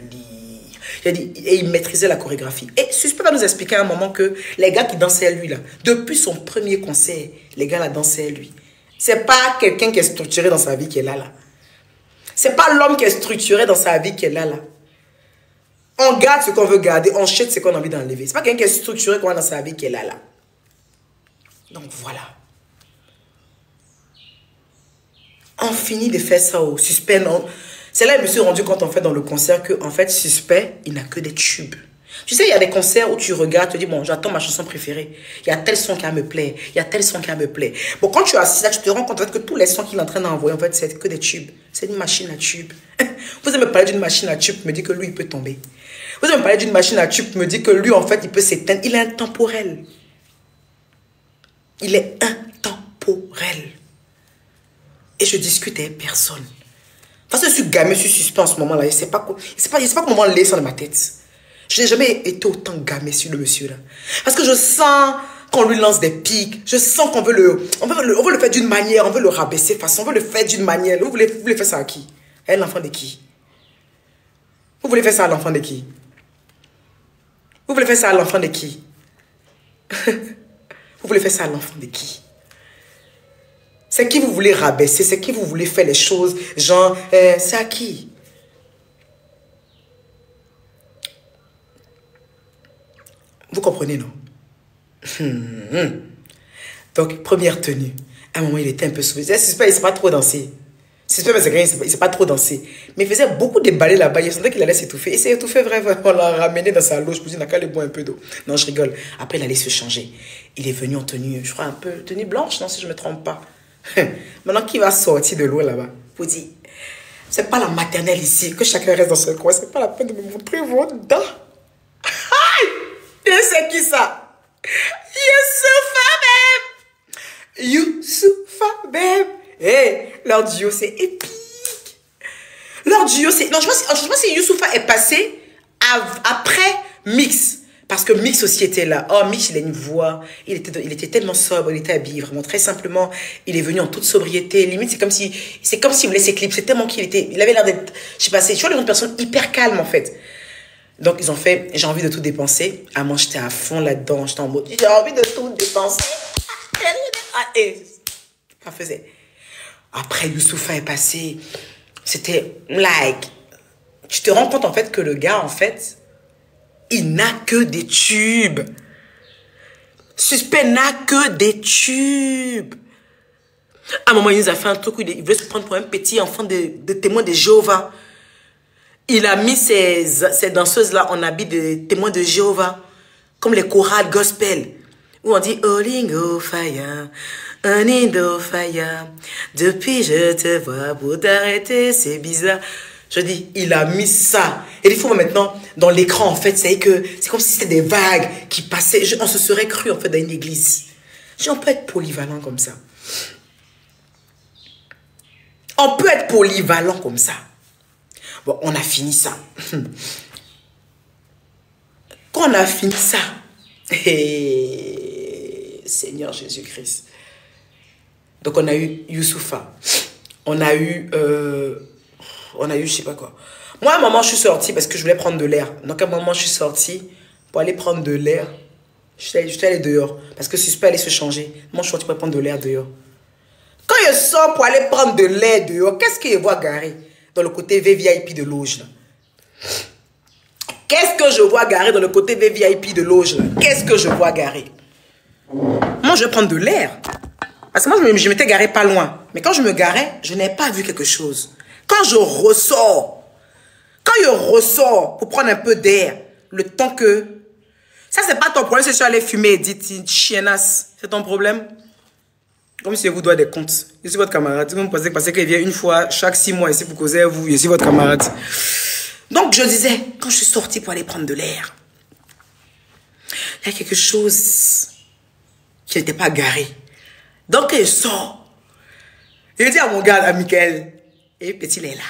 J'ai dit, et ils maîtrisaient la chorégraphie. Et Suspect va nous expliquer à un moment que les gars qui dansaient à lui là, depuis son premier concert, les gars là dansaient à lui. C'est pas quelqu'un qui est structuré dans sa vie qui est là. C'est pas l'homme qui est structuré dans sa vie qui est là. On garde ce qu'on veut garder, on jette ce qu'on a envie d'enlever. C'est pas quelqu'un qui est structuré dans sa vie qui est là. Donc voilà. On finit de faire ça au Suspect. C'est là que je me suis rendu compte en fait dans le concert que en fait Suspect, il n'a que des tubes. Tu sais, il y a des concerts où tu regardes, tu te dis bon, j'attends ma chanson préférée. Il y a tel son qui me plaît, il y a tel son qui me plaît. Bon, quand tu es assis là, tu te rends compte en fait que tous les sons qu'il est en train d'envoyer en fait, c'est que des tubes. C'est une machine à tubes. Vous allez me parler d'une machine à tubes, me dit que lui il peut tomber. Vous allez me parler d'une machine à tubes, me dit que lui en fait il peut s'éteindre. Il est intemporel. Il est intemporel. Et je discute avec personne. Parce que je suis gamin, je suis suspect en ce moment-là. Je ne sais pas comment laisser ça dans ma tête. Je n'ai jamais été autant gamin sur le monsieur-là. Parce que je sens qu'on lui lance des pics. Je sens qu'on veut le faire d'une manière. On veut le rabaisser façon. On veut le faire d'une manière. Vous voulez faire ça à qui? À l'enfant de qui? Vous voulez faire ça à l'enfant de qui? Vous voulez faire ça à l'enfant de qui? Vous voulez faire ça à l'enfant de qui? C'est qui vous voulez rabaisser? C'est qui vous voulez faire les choses? Genre, c'est à qui? Vous comprenez, non? Donc, première tenue. À un moment, il était un peu sauvé. Suspect, il ne sait pas trop danser. Suspect, il ne sait pas trop danser. Mais il faisait beaucoup de balais là-bas. Il sentait qu'il allait s'étouffer. Il s'est étouffé vraiment. On l'a ramené dans sa loge pour dire, il n'a qu'à aller boire un peu d'eau. Non, je rigole. Après, il allait se changer. Il est venu en tenue, je crois, un peu tenue blanche, non, si je ne me trompe pas. Maintenant, qui va sortir de l'eau là-bas? Vous dites, c'est pas la maternelle ici, que chacun reste dans ce coin. C'est pas la peine de me montrer vos dents. Et c'est qui ça? Youssoupha Beb. Hey, leur duo, c'est épique. Leur duo, c'est... Non, je pense que Youssoupha est passé après Mix. Parce que Mix aussi était là. Oh, Mix, il a une voix. Il était tellement sobre. Il était habillé vraiment très simplement. Il est venu en toute sobriété. Limite, c'est comme s'il voulait ses clips. C'est tellement qu'il était... Il avait l'air d'être... Je sais pas, c'est toujours une personne hyper calme, en fait. Donc, ils ont fait... J'ai envie de tout dépenser. Ah, moi, j'étais à fond là-dedans. J'étais en mode... J'ai envie de tout dépenser. Et ça faisait... Après, Youssoupha est passé. C'était like... Tu te rends compte, en fait, que le gars, en fait... Il n'a que des tubes. Suspect n'a que des tubes. À un moment, il nous a fait un truc où il voulait se prendre pour un petit enfant de témoin de Jéhovah. Il a mis ces danseuses-là en habit de témoins de Jéhovah. Comme les chorales gospel. Où on dit, oh, lingo fire, anindo fire. Depuis, je te vois pour t'arrêter, c'est bizarre. Je dis, il a mis ça. Et il faut maintenant, dans l'écran, en fait, c'est comme si c'était des vagues qui passaient. On se serait cru, en fait, dans une église. On peut être polyvalent comme ça. On peut être polyvalent comme ça. Bon, on a fini ça. Quand on a fini ça, Seigneur Jésus-Christ. Donc, on a eu Youssoupha. On a eu, je sais pas quoi. Moi, à un moment, je suis sortie parce que je voulais prendre de l'air. Donc, à un moment, je suis sortie pour aller prendre de l'air. Je suis allée dehors parce que Suspect allait se changer. Moi, je suis sortie pour prendre de l'air dehors. Quand je sors pour aller prendre de l'air dehors, qu'est-ce que je vois garé dans le côté VVIP de loge là? Qu'est-ce que je vois garé dans le côté VVIP de loge là? Qu'est-ce que je vois garé? Moi, je vais prendre de l'air. Parce que moi, je m'étais garé pas loin. Mais quand je me garais, je n'ai pas vu quelque chose. Quand je ressors, quand je ressors pour prendre un peu d'air, le temps que... Ça, c'est pas ton problème, c'est que tu allais fumer, dit chiennasse. C'est ton problème. Comme si je vous dois des comptes. Je suis votre camarade. Vous me pensez qu'il vient une fois chaque 6 mois ici pour causer à vous. Je suis votre camarade. Donc, je disais, quand je suis sortie pour aller prendre de l'air, il y a quelque chose qui n'était pas garé. Donc, je sors. Et je dis à mon gars, à Michael, et petit, il est là.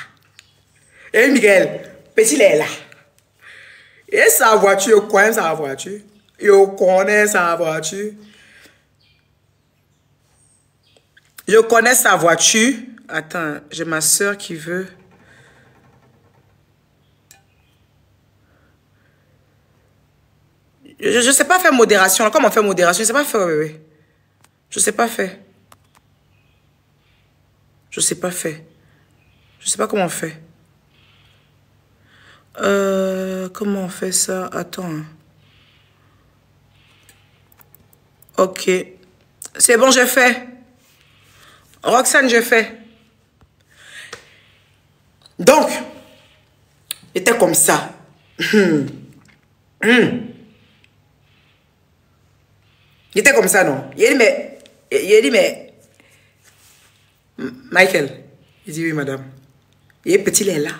Et Michael, petit, il est là. Et sa voiture, quoi, même sa voiture. Je connais sa voiture. Je connais sa voiture. Attends, j'ai ma soeur qui veut. Je ne sais pas faire modération. Comment on fait modération? Je ne sais pas faire, bébé. Je ne sais pas faire. Je ne sais pas faire. Je ne sais pas comment on fait. Comment on fait ça? Attends. Ok. C'est bon, j'ai fait. Roxane, j'ai fait. Donc, c'était comme ça. Il était comme ça, non? Il a dit, mais... Michael. Il dit, oui, madame. Il dit, petit, il est là.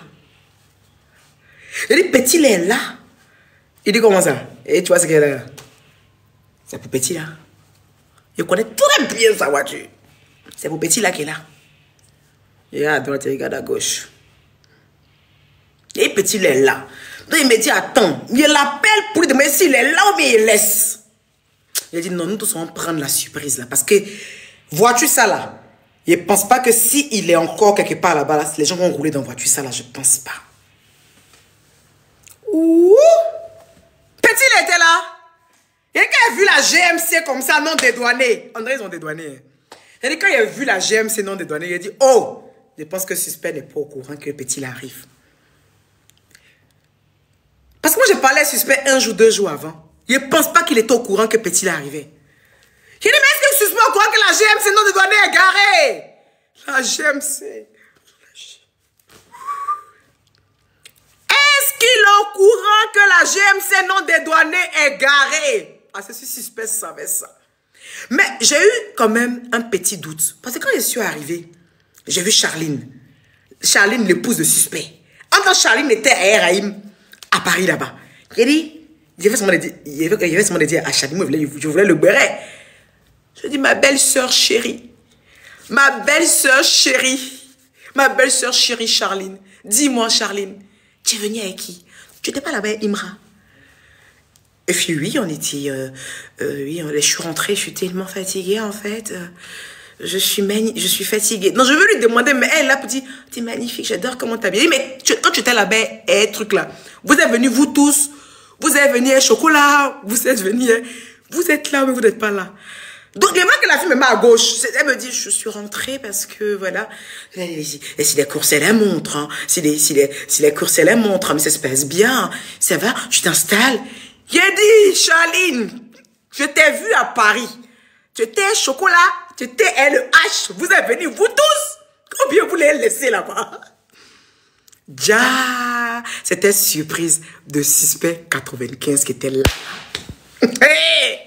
Il dit, petit, il est là. Il dit, comment ça? Et tu vois ce qu'elle est là? C'est pour petit, là. Je connais très bien sa voiture. C'est pour petit, là, qui est là. Il regarde à droite, il regarde à gauche. Et petit, il est là. Donc, il me dit, attends, il l'appelle pour lui demander s'il est là ou bien il laisse. Il a dit, non, nous tous allons prendre la surprise, là. Parce que, vois-tu ça, là? Je ne pense pas que s'il est encore quelque part là-bas, là, les gens vont rouler dans voiture, ça, là, je ne pense pas. Ouh! Petit, il était là. Et quand il a vu la GMC comme ça, non dédouané. André, ils ont dédouané. Il a dit, quand il a vu la GMC non dédouanée, il a dit, oh, je pense que le suspect n'est pas au courant que le petit, il arrive. Parce que moi, je parlais au suspect 1 jour, 2 jours avant. Je ne pense pas qu'il était au courant que le petit, il arrivait. J'ai dit, mais est-ce que le suspect est au courant que la GMC non dédouanée est garée? La GMC. Est-ce qu'il est au courant que la GMC non dédouanée est garée? Parce que ce suspect savait ça. Mais j'ai eu quand même un petit doute. Parce que quand je suis arrivée, j'ai vu Charline. Charline, l'épouse de suspect. Quand Charline était à Eraïm, à Paris là-bas, j'ai dit, il y avait seulement de dire à Charline, je voulais le béret. Je dis, ma belle-sœur chérie, ma belle-sœur chérie, ma belle-sœur chérie Charline, dis-moi Charline, tu es venue avec qui? Tu n'étais pas là-bas, Imra? Et puis oui, on était, oui, je suis rentrée, je suis tellement fatiguée en fait. Je suis fatiguée. Non, je veux lui demander, mais elle, là, petit, t'es magnifique, j'adore comment t'as bien. Mais quand tu étais là-bas, truc là, vous êtes venus, vous tous, vous êtes venus, chocolat, vous êtes venus, vous êtes là, mais vous n'êtes pas là. Donc, les mains que la fille me met à gauche, elle me dit, je suis rentrée parce que, voilà, si les courses, elle montre, hein, si les courses, elle montre, mais ça se passe bien, ça va, tu t'installes. J'ai dit, Charline, je t'ai vu à Paris. Tu étais chocolat, tu étais LH. Vous êtes venus, vous tous. Combien vous les laissez là-bas? Ja, c'était surprise de suspect 95 qui était là. Hey!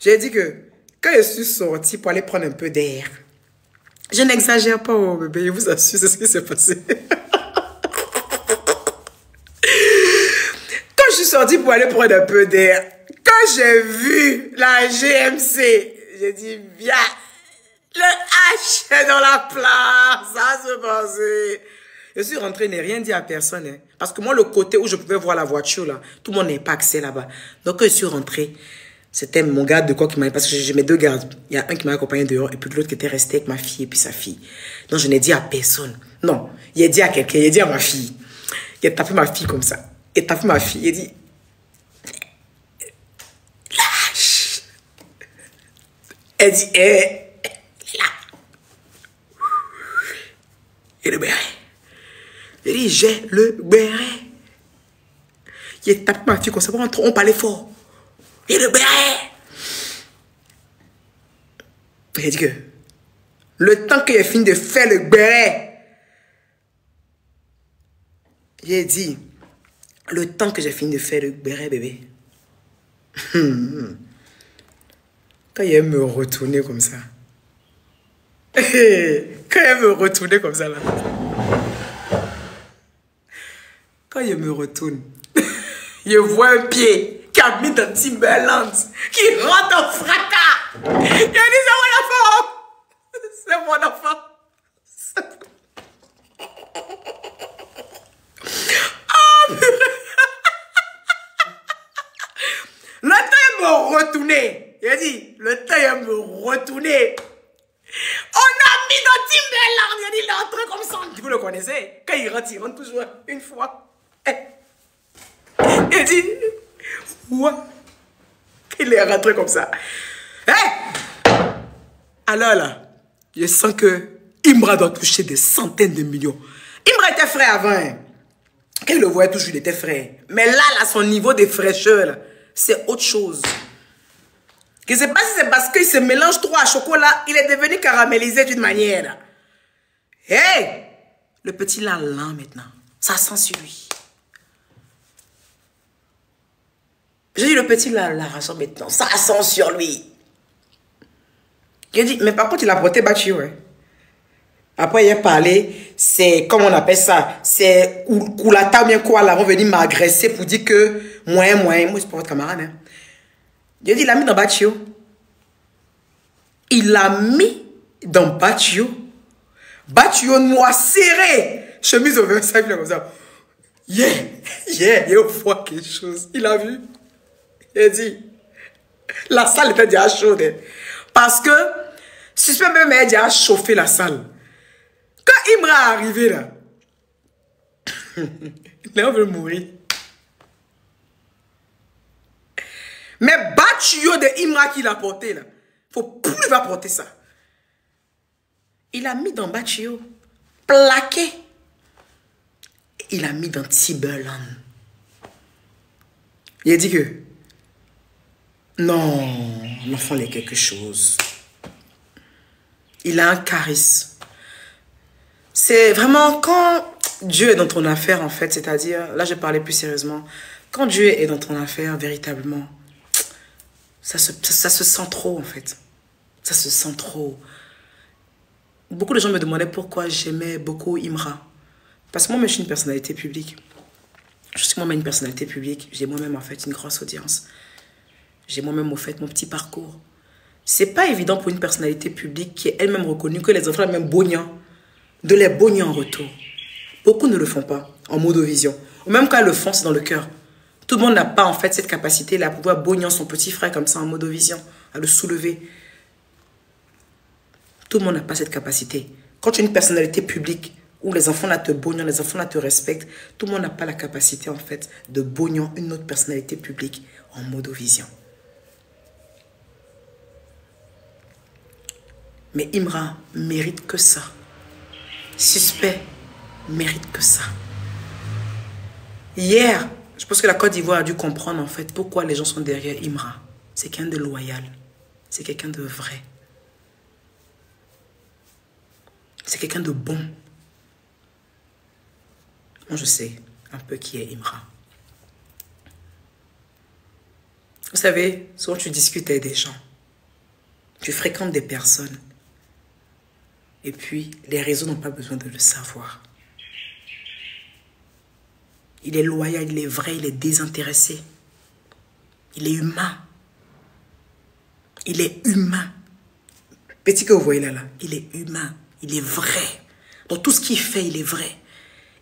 J'ai dit que quand je suis sortie pour aller prendre un peu d'air, je n'exagère pas, oh bébé, je vous assure, c'est ce qui s'est passé. Quand je suis sortie pour aller prendre un peu d'air, quand j'ai vu la GMC, j'ai dit, viens, le H est dans la place, ça se passait. Je suis rentrée, je n'ai rien dit à personne. Hein, parce que moi, le côté où je pouvais voir la voiture, là, tout le monde n'a pas accès là-bas. Donc, quand je suis rentrée, c'était mon garde de corps qui m'a... Parce que j'ai mes 2 gardes. Il y a un qui m'a accompagné dehors et puis l'autre qui était resté avec ma fille et puis sa fille. Donc, je n'ai dit à personne. Non, il a dit à quelqu'un, il a dit à ma fille. Il a tapé ma fille comme ça. Il a tapé ma fille, il a dit... Lâche. Elle dit, là. Et le béret. Il dit, j'ai le béret. Il a tapé ma fille comme ça. On parlait fort. Et le béret. Il a dit que le temps qu'il a fini de faire le béret, J'ai dit, le temps que j'ai fini de faire le béret bébé, quand il me retourner comme ça, quand il me retourner comme ça là, quand il me retourne, je vois un pied qui a mis dans Timberland, qui rentre en fracas. Il a dit, c'est mon enfant. C'est mon enfant. Oh, le temps il me retourner. Il a dit, le temps il me retourner. On a mis dans Timberland. Il a dit, il est entré comme ça. Vous le connaissez? Quand il rentre toujours une fois. Il dit, ouais. Il est rentré comme ça. Alors là, je sens que Imra doit toucher des centaines de millions. Imra était frais avant. Hein. Quand il le voyait toujours, il était frais. Mais là, son niveau de fraîcheur, c'est autre chose. Je ne sais pas si c'est parce qu'il se mélange trop à chocolat, il est devenu caramélisé d'une manière. Hey! Le petit là, lent maintenant. Ça sent sur lui. J'ai dit, le petit là, rassure maintenant. Ça sent sur lui. J'ai dit, mais par contre, il a porté battu, ouais. Après, il a parlé, c'est, comment on appelle ça, c'est Koulata ou bien quoi, là, on veut dire m'agresser pour dire que, moi, c'est pas votre camarade, hein. J'ai dit, il a mis dans Batio. Il a mis dans Batio. Batio noir serré. Chemise au Versailles, comme ça. Il voit quelque chose. Il a vu. Il a dit, la salle était déjà chaude. Hein. Parce que, suspect même a déjà chauffé la salle. Quand Imra est arrivé là, Léon veut mourir. Mais Batio de Imra qu'il a porté là, faut plus va porter ça. Il a mis dans Batio, plaqué. Il a mis dans Timberland. Il a dit que non, l'enfant est quelque chose. Il a un charisme. C'est vraiment quand Dieu est dans ton affaire, en fait, c'est-à-dire, là je parlais plus sérieusement, quand Dieu est dans ton affaire, véritablement, ça se sent trop, en fait. Ça se sent trop. Beaucoup de gens me demandaient pourquoi j'aimais beaucoup Imra. Parce que moi-même, je suis une personnalité publique. Je suis moi-même une personnalité publique. J'ai moi-même, en fait, une grosse audience. J'ai moi-même, au fait, mon petit parcours. C'est pas évident pour une personnalité publique qui est elle-même reconnue que les enfants, même bognant, de les bogner en retour. Beaucoup ne le font pas en modovision. Ou même quand ils le font, c'est dans le cœur. Tout le monde n'a pas en fait cette capacité-là à pouvoir bogner son petit frère comme ça en modovision, à le soulever. Tout le monde n'a pas cette capacité. Quand tu es une personnalité publique où les enfants là te bognent, les enfants là te respectent, tout le monde n'a pas la capacité en fait de bogner une autre personnalité publique en modovision. Mais Imra mérite que ça. Suspect mérite que ça. Hier, je pense que la Côte d'Ivoire a dû comprendre en fait pourquoi les gens sont derrière Imra. C'est quelqu'un de loyal. C'est quelqu'un de vrai. C'est quelqu'un de bon. Moi, je sais un peu qui est Imra. Vous savez, souvent tu discutes avec des gens. Tu fréquentes des personnes. Et puis, les réseaux n'ont pas besoin de le savoir. Il est loyal, il est vrai, il est désintéressé. Il est humain. Il est humain. Petit que vous voyez là, il est humain. Il est vrai. Dans tout ce qu'il fait, il est vrai.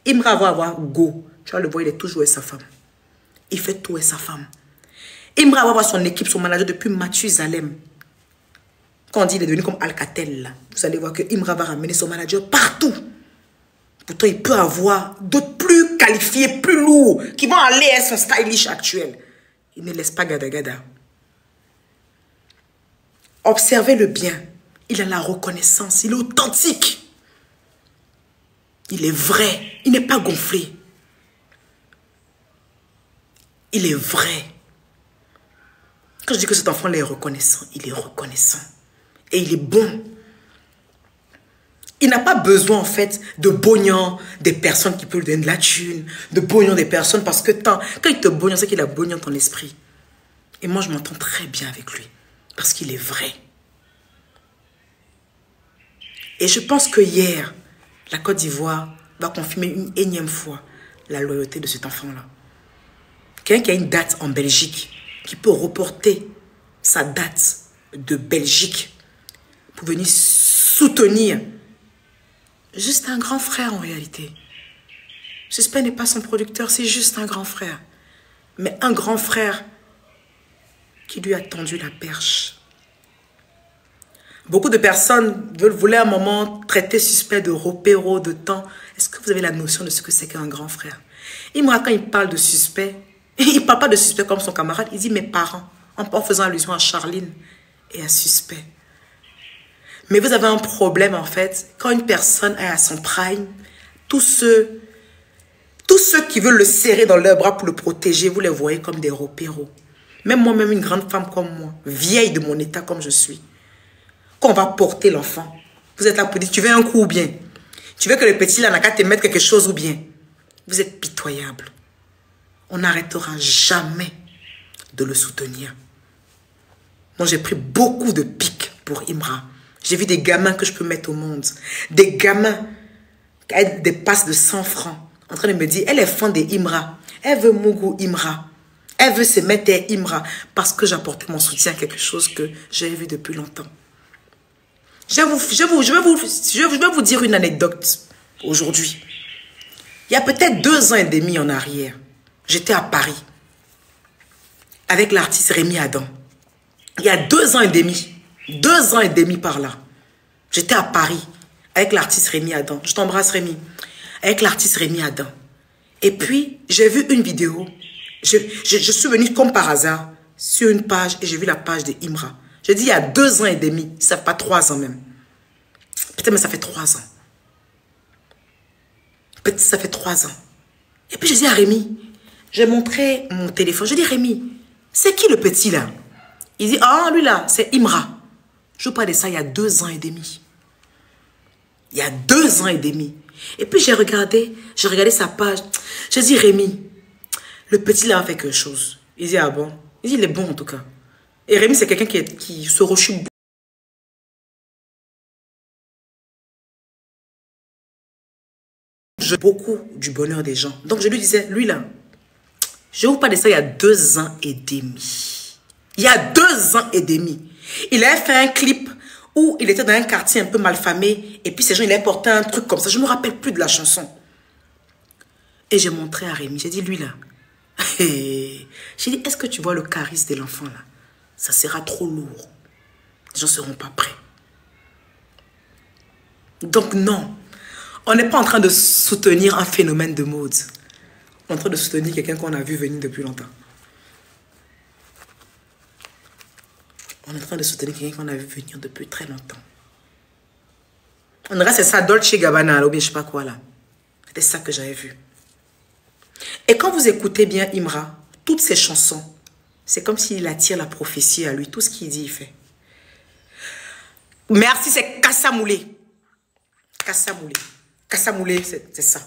Imra va avoir go. Tu vas le voir, il est toujours avec sa femme. Il fait tout avec sa femme. Imra va avoir son équipe, son manager depuis Mathusalem. Quand on dit qu'il est devenu comme Alcatel, là, vous allez voir que Imra va ramener son manager partout. Pourtant, il peut avoir d'autres plus qualifiés, plus lourds, qui vont aller à son stylish actuel. Il ne laisse pas gada gada. Observez-le bien. Il a la reconnaissance. Il est authentique. Il est vrai. Il n'est pas gonflé. Il est vrai. Quand je dis que cet enfant est reconnaissant, il est reconnaissant. Et il est bon. Il n'a pas besoin, en fait, de bognon des personnes qui peuvent lui donner de la thune, de bognon des personnes, parce que quand il te bognon, c'est qu'il a bognon ton esprit. Et moi, je m'entends très bien avec lui, parce qu'il est vrai. Et je pense que hier, la Côte d'Ivoire va confirmer une énième fois la loyauté de cet enfant-là. Quelqu'un qui a une date en Belgique, qui peut reporter sa date de Belgique pour venir soutenir juste un grand frère en réalité. Suspect n'est pas son producteur, c'est juste un grand frère. Mais un grand frère qui lui a tendu la perche. Beaucoup de personnes voulaient à un moment traiter Suspect de repéro, de temps. Est-ce que vous avez la notion de ce que c'est qu'un grand frère? Et moi, quand il parle de Suspect, il ne parle pas de Suspect comme son camarade, il dit mes parents, en faisant allusion à Charline et à Suspect. Mais vous avez un problème en fait, quand une personne est à son prime, tous ceux qui veulent le serrer dans leurs bras pour le protéger, vous les voyez comme des repéros. Même moi-même, une grande femme comme moi, vieille de mon état comme je suis, quand on va porter l'enfant, vous êtes là pour dire, tu veux un coup ou bien? Tu veux que le petit là n'a qu'à te mettre quelque chose ou bien? Vous êtes pitoyable. On n'arrêtera jamais de le soutenir. Moi, j'ai pris beaucoup de piques pour Imra. J'ai vu des gamins que je peux mettre au monde. Des gamins avec des passes de 100 francs en train de me dire, elle est fan des Imra. Elle veut Mougou Imra. Elle veut se mettre à Imra parce que j'apportais mon soutien à quelque chose que j'avais vu depuis longtemps. Je vais vous dire une anecdote aujourd'hui. Il y a peut-être 2 ans et demi en arrière, j'étais à Paris avec l'artiste Rémi Adam. Il y a 2 ans et demi, 2 ans et demi par là, j'étais à Paris avec l'artiste Rémi Adam. Je t'embrasse Rémi. Avec l'artiste Rémi Adam. Et puis, j'ai vu une vidéo. Je suis venue comme par hasard sur une page et j'ai vu la page de Imra. J'ai dit il y a 2 ans et demi, ça fait pas 3 ans même. Peut-être mais ça fait 3 ans. Peut-être ça fait 3 ans. Et puis j'ai dit à Rémi, j'ai montré mon téléphone. J'ai dit Rémi, c'est qui le petit là? Il dit, ah lui là, c'est Imra. Je vous parle de ça il y a 2 ans et demi. Il y a 2 ans et demi. Et puis j'ai regardé sa page. J'ai dit Rémi, le petit là a fait quelque chose. Il dit, ah bon? Il dit, il est bon en tout cas. Et Rémi, c'est quelqu'un qui se rechute beaucoup du bonheur des gens. Donc je lui disais, lui là, je vous parle de ça il y a 2 ans et demi. Il y a 2 ans et demi. Il avait fait un clip où il était dans un quartier un peu malfamé et puis ces gens, il avait porté un truc comme ça. Je ne me rappelle plus de la chanson. Et j'ai montré à Rémi, j'ai dit, lui là, j'ai dit, est-ce que tu vois le charisme de l'enfant là? Ça sera trop lourd. Les gens ne seront pas prêts. Donc non, on n'est pas en train de soutenir un phénomène de mode. On est en train de soutenir quelqu'un qu'on a vu venir depuis longtemps. On est en train de soutenir quelqu'un qu'on a vu venir depuis très longtemps. On dirait c'est ça, Dolce Gabbana, ou bien je sais pas quoi là. C'était ça que j'avais vu. Et quand vous écoutez bien Imra, toutes ses chansons, c'est comme s'il attire la prophétie à lui. Tout ce qu'il dit, il fait. Merci, c'est Kassamoulé. Kassamoulé. Kassamoulé, c'est ça.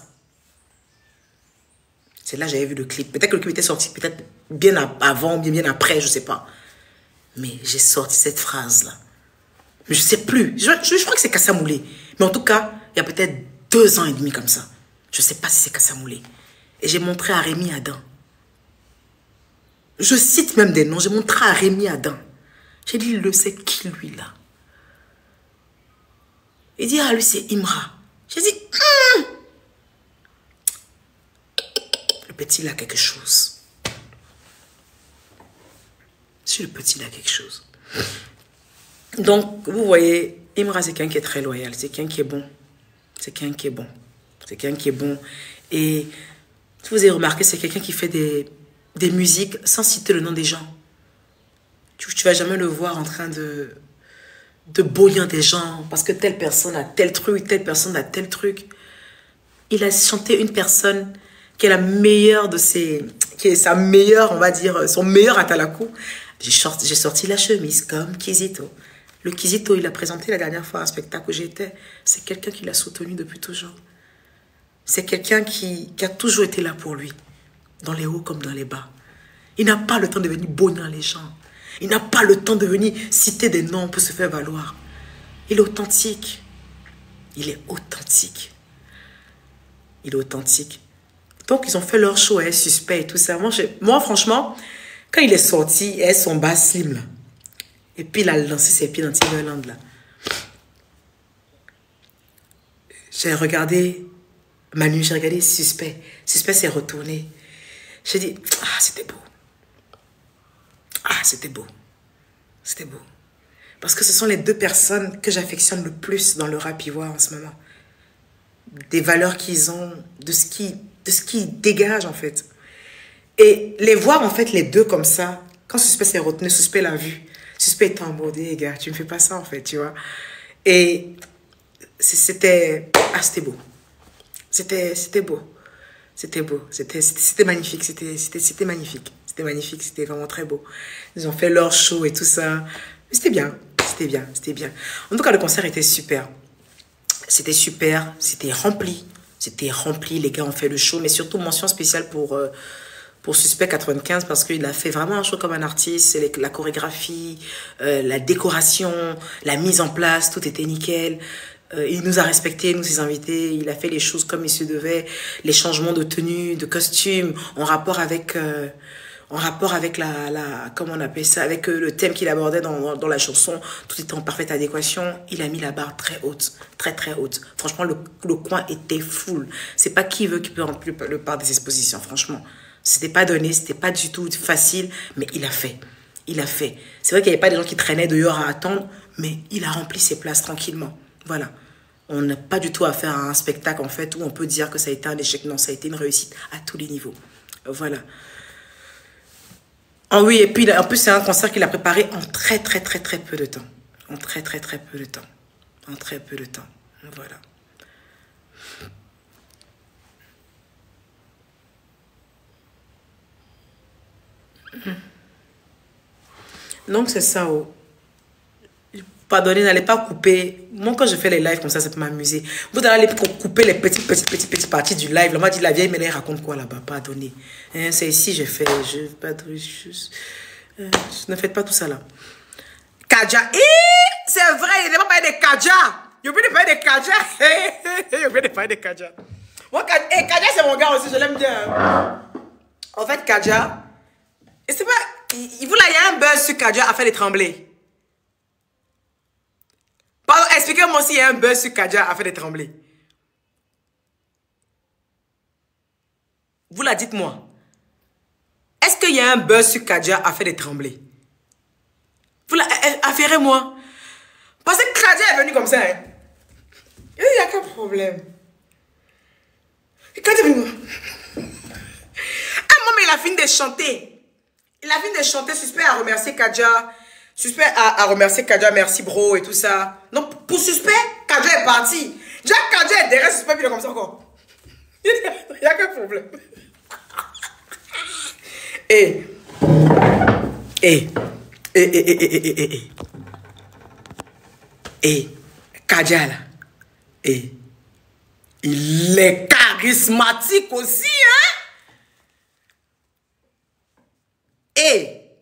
C'est là que j'avais vu le clip. Peut-être que le clip était sorti peut-être bien avant, bien après, je ne sais pas. Mais j'ai sorti cette phrase-là. Mais je ne sais plus. Je crois que c'est Kassamoulé. Mais en tout cas, il y a peut-être 2 ans et demi comme ça. Je ne sais pas si c'est Kassamoulé. Et j'ai montré à Rémi Adam. Je cite même des noms. J'ai montré à Rémi Adam. J'ai dit, le c'est qui lui là? Il dit, ah lui c'est Imra. J'ai dit, le petit là a quelque chose. Si le petit là a quelque chose. Donc, vous voyez, Imra c'est quelqu'un qui est très loyal. C'est quelqu'un qui est bon. C'est quelqu'un qui est bon. C'est quelqu'un qui est bon. Et si vous avez remarqué, c'est quelqu'un qui fait des musiques sans citer le nom des gens. Tu vas jamais le voir en train de bouillir des gens parce que telle personne a tel truc, telle personne a tel truc. Il a chanté une personne qui est la meilleure de ses... qui est sa meilleure, on va dire, son meilleur atalakou. J'ai sorti la chemise comme Kizito. Le Kizito, il a présenté la dernière fois un spectacle où j'étais. C'est quelqu'un qui l'a soutenu depuis toujours. C'est quelqu'un qui a toujours été là pour lui, dans les hauts comme dans les bas. Il n'a pas le temps de venir bonir les gens. Il n'a pas le temps de venir citer des noms pour se faire valoir. Il est authentique. Il est authentique. Il est authentique. Donc, ils ont fait leur show, suspect et tout ça. Moi, franchement, quand il est sorti, son bas slim, là. Et puis, il a lancé ses pieds dans Timberland, là. J'ai regardé Manu, j'ai regardé Suspect. Suspect s'est retourné. J'ai dit, ah, c'était beau. Ah, c'était beau. C'était beau. Parce que ce sont les deux personnes que j'affectionne le plus dans le rap ivoire en ce moment. Des valeurs qu'ils ont, de ce qu'ils dégagent, en fait. Et les voir, en fait, les deux comme ça, quand Suspect s'est retenu, Suspect l'a vu. Suspect était en mode, hey, gars, tu me fais pas ça, en fait, tu vois. Et c'était... Ah, c'était beau. C'était beau. C'était beau. C'était magnifique. C'était magnifique. C'était magnifique. C'était vraiment très beau. Ils ont fait leur show et tout ça. C'était bien. C'était bien. C'était bien. En tout cas, le concert était super. C'était super. C'était rempli. C'était rempli. Les gars ont fait le show. Mais surtout, mention spéciale pour Suspect 95 parce qu'il a fait vraiment un show comme un artiste. La chorégraphie, la décoration, la mise en place, tout était nickel. Il nous a respectés, nous, ses invités. Il a fait les choses comme il se devait. Les changements de tenue, de costume, en rapport avec comment on appelle ça, avec le thème qu'il abordait dans la chanson. Tout était en parfaite adéquation. Il a mis la barre très haute, très très haute. Franchement, le coin était full. C'est pas qui veut qui peut remplir le part des expositions, franchement. C'était pas donné, c'était pas du tout facile, mais il a fait. Il a fait. C'est vrai qu'il n'y avait pas des gens qui traînaient dehors à attendre, mais il a rempli ses places tranquillement. Voilà. On n'a pas du tout à faire un spectacle, en fait, où on peut dire que ça a été un échec. Non, ça a été une réussite à tous les niveaux. Voilà. Ah oui, et puis, en plus, c'est un concert qu'il a préparé en très, très, très, très peu de temps. En très, très, très peu de temps. En très peu de temps. Voilà. Donc, c'est ça, oh. Pardonnez, n'allez pas couper. Moi, quand je fais les lives comme ça peut m'amuser. Vous allez couper les petites parties du live. On m'a dit, la vieille, mais elle raconte quoi là-bas? Pardonnez. Hein, c'est ici, j'ai fait. Ne faites pas tout ça là. Kadja. C'est vrai, il n'a pas parlé de Kadja. Il a oublié de parler de Kadja. Il a oublié de parler de Kadja. Moi, Kadja, c'est mon gars aussi, je l'aime bien. En fait, Kadja, et c'est pas. Il y a un buzz sur Kadja à faire les trembler. Pardon, expliquez-moi s'il y a un buzz sur Kadja à faire des tremblés. Vous la dites-moi. Est-ce qu'il y a un buzz sur Kadja à faire des tremblés? Vous la affairez-moi. Parce que Kadja est venu comme ça. Hein. Il n'y a qu'un problème. Kadja est venu. Ah, moi, mais il a fini de chanter. Il a fini de chanter. Suspect à remercier Kadja. Suspect a remercié Kadja, merci bro et tout ça. Donc pour Suspect, Kadja est parti. Déjà Kadja est derrière Suspect, puis il est comme ça encore. Il n'y a qu'un problème. Kadja là. Il est charismatique aussi, hein?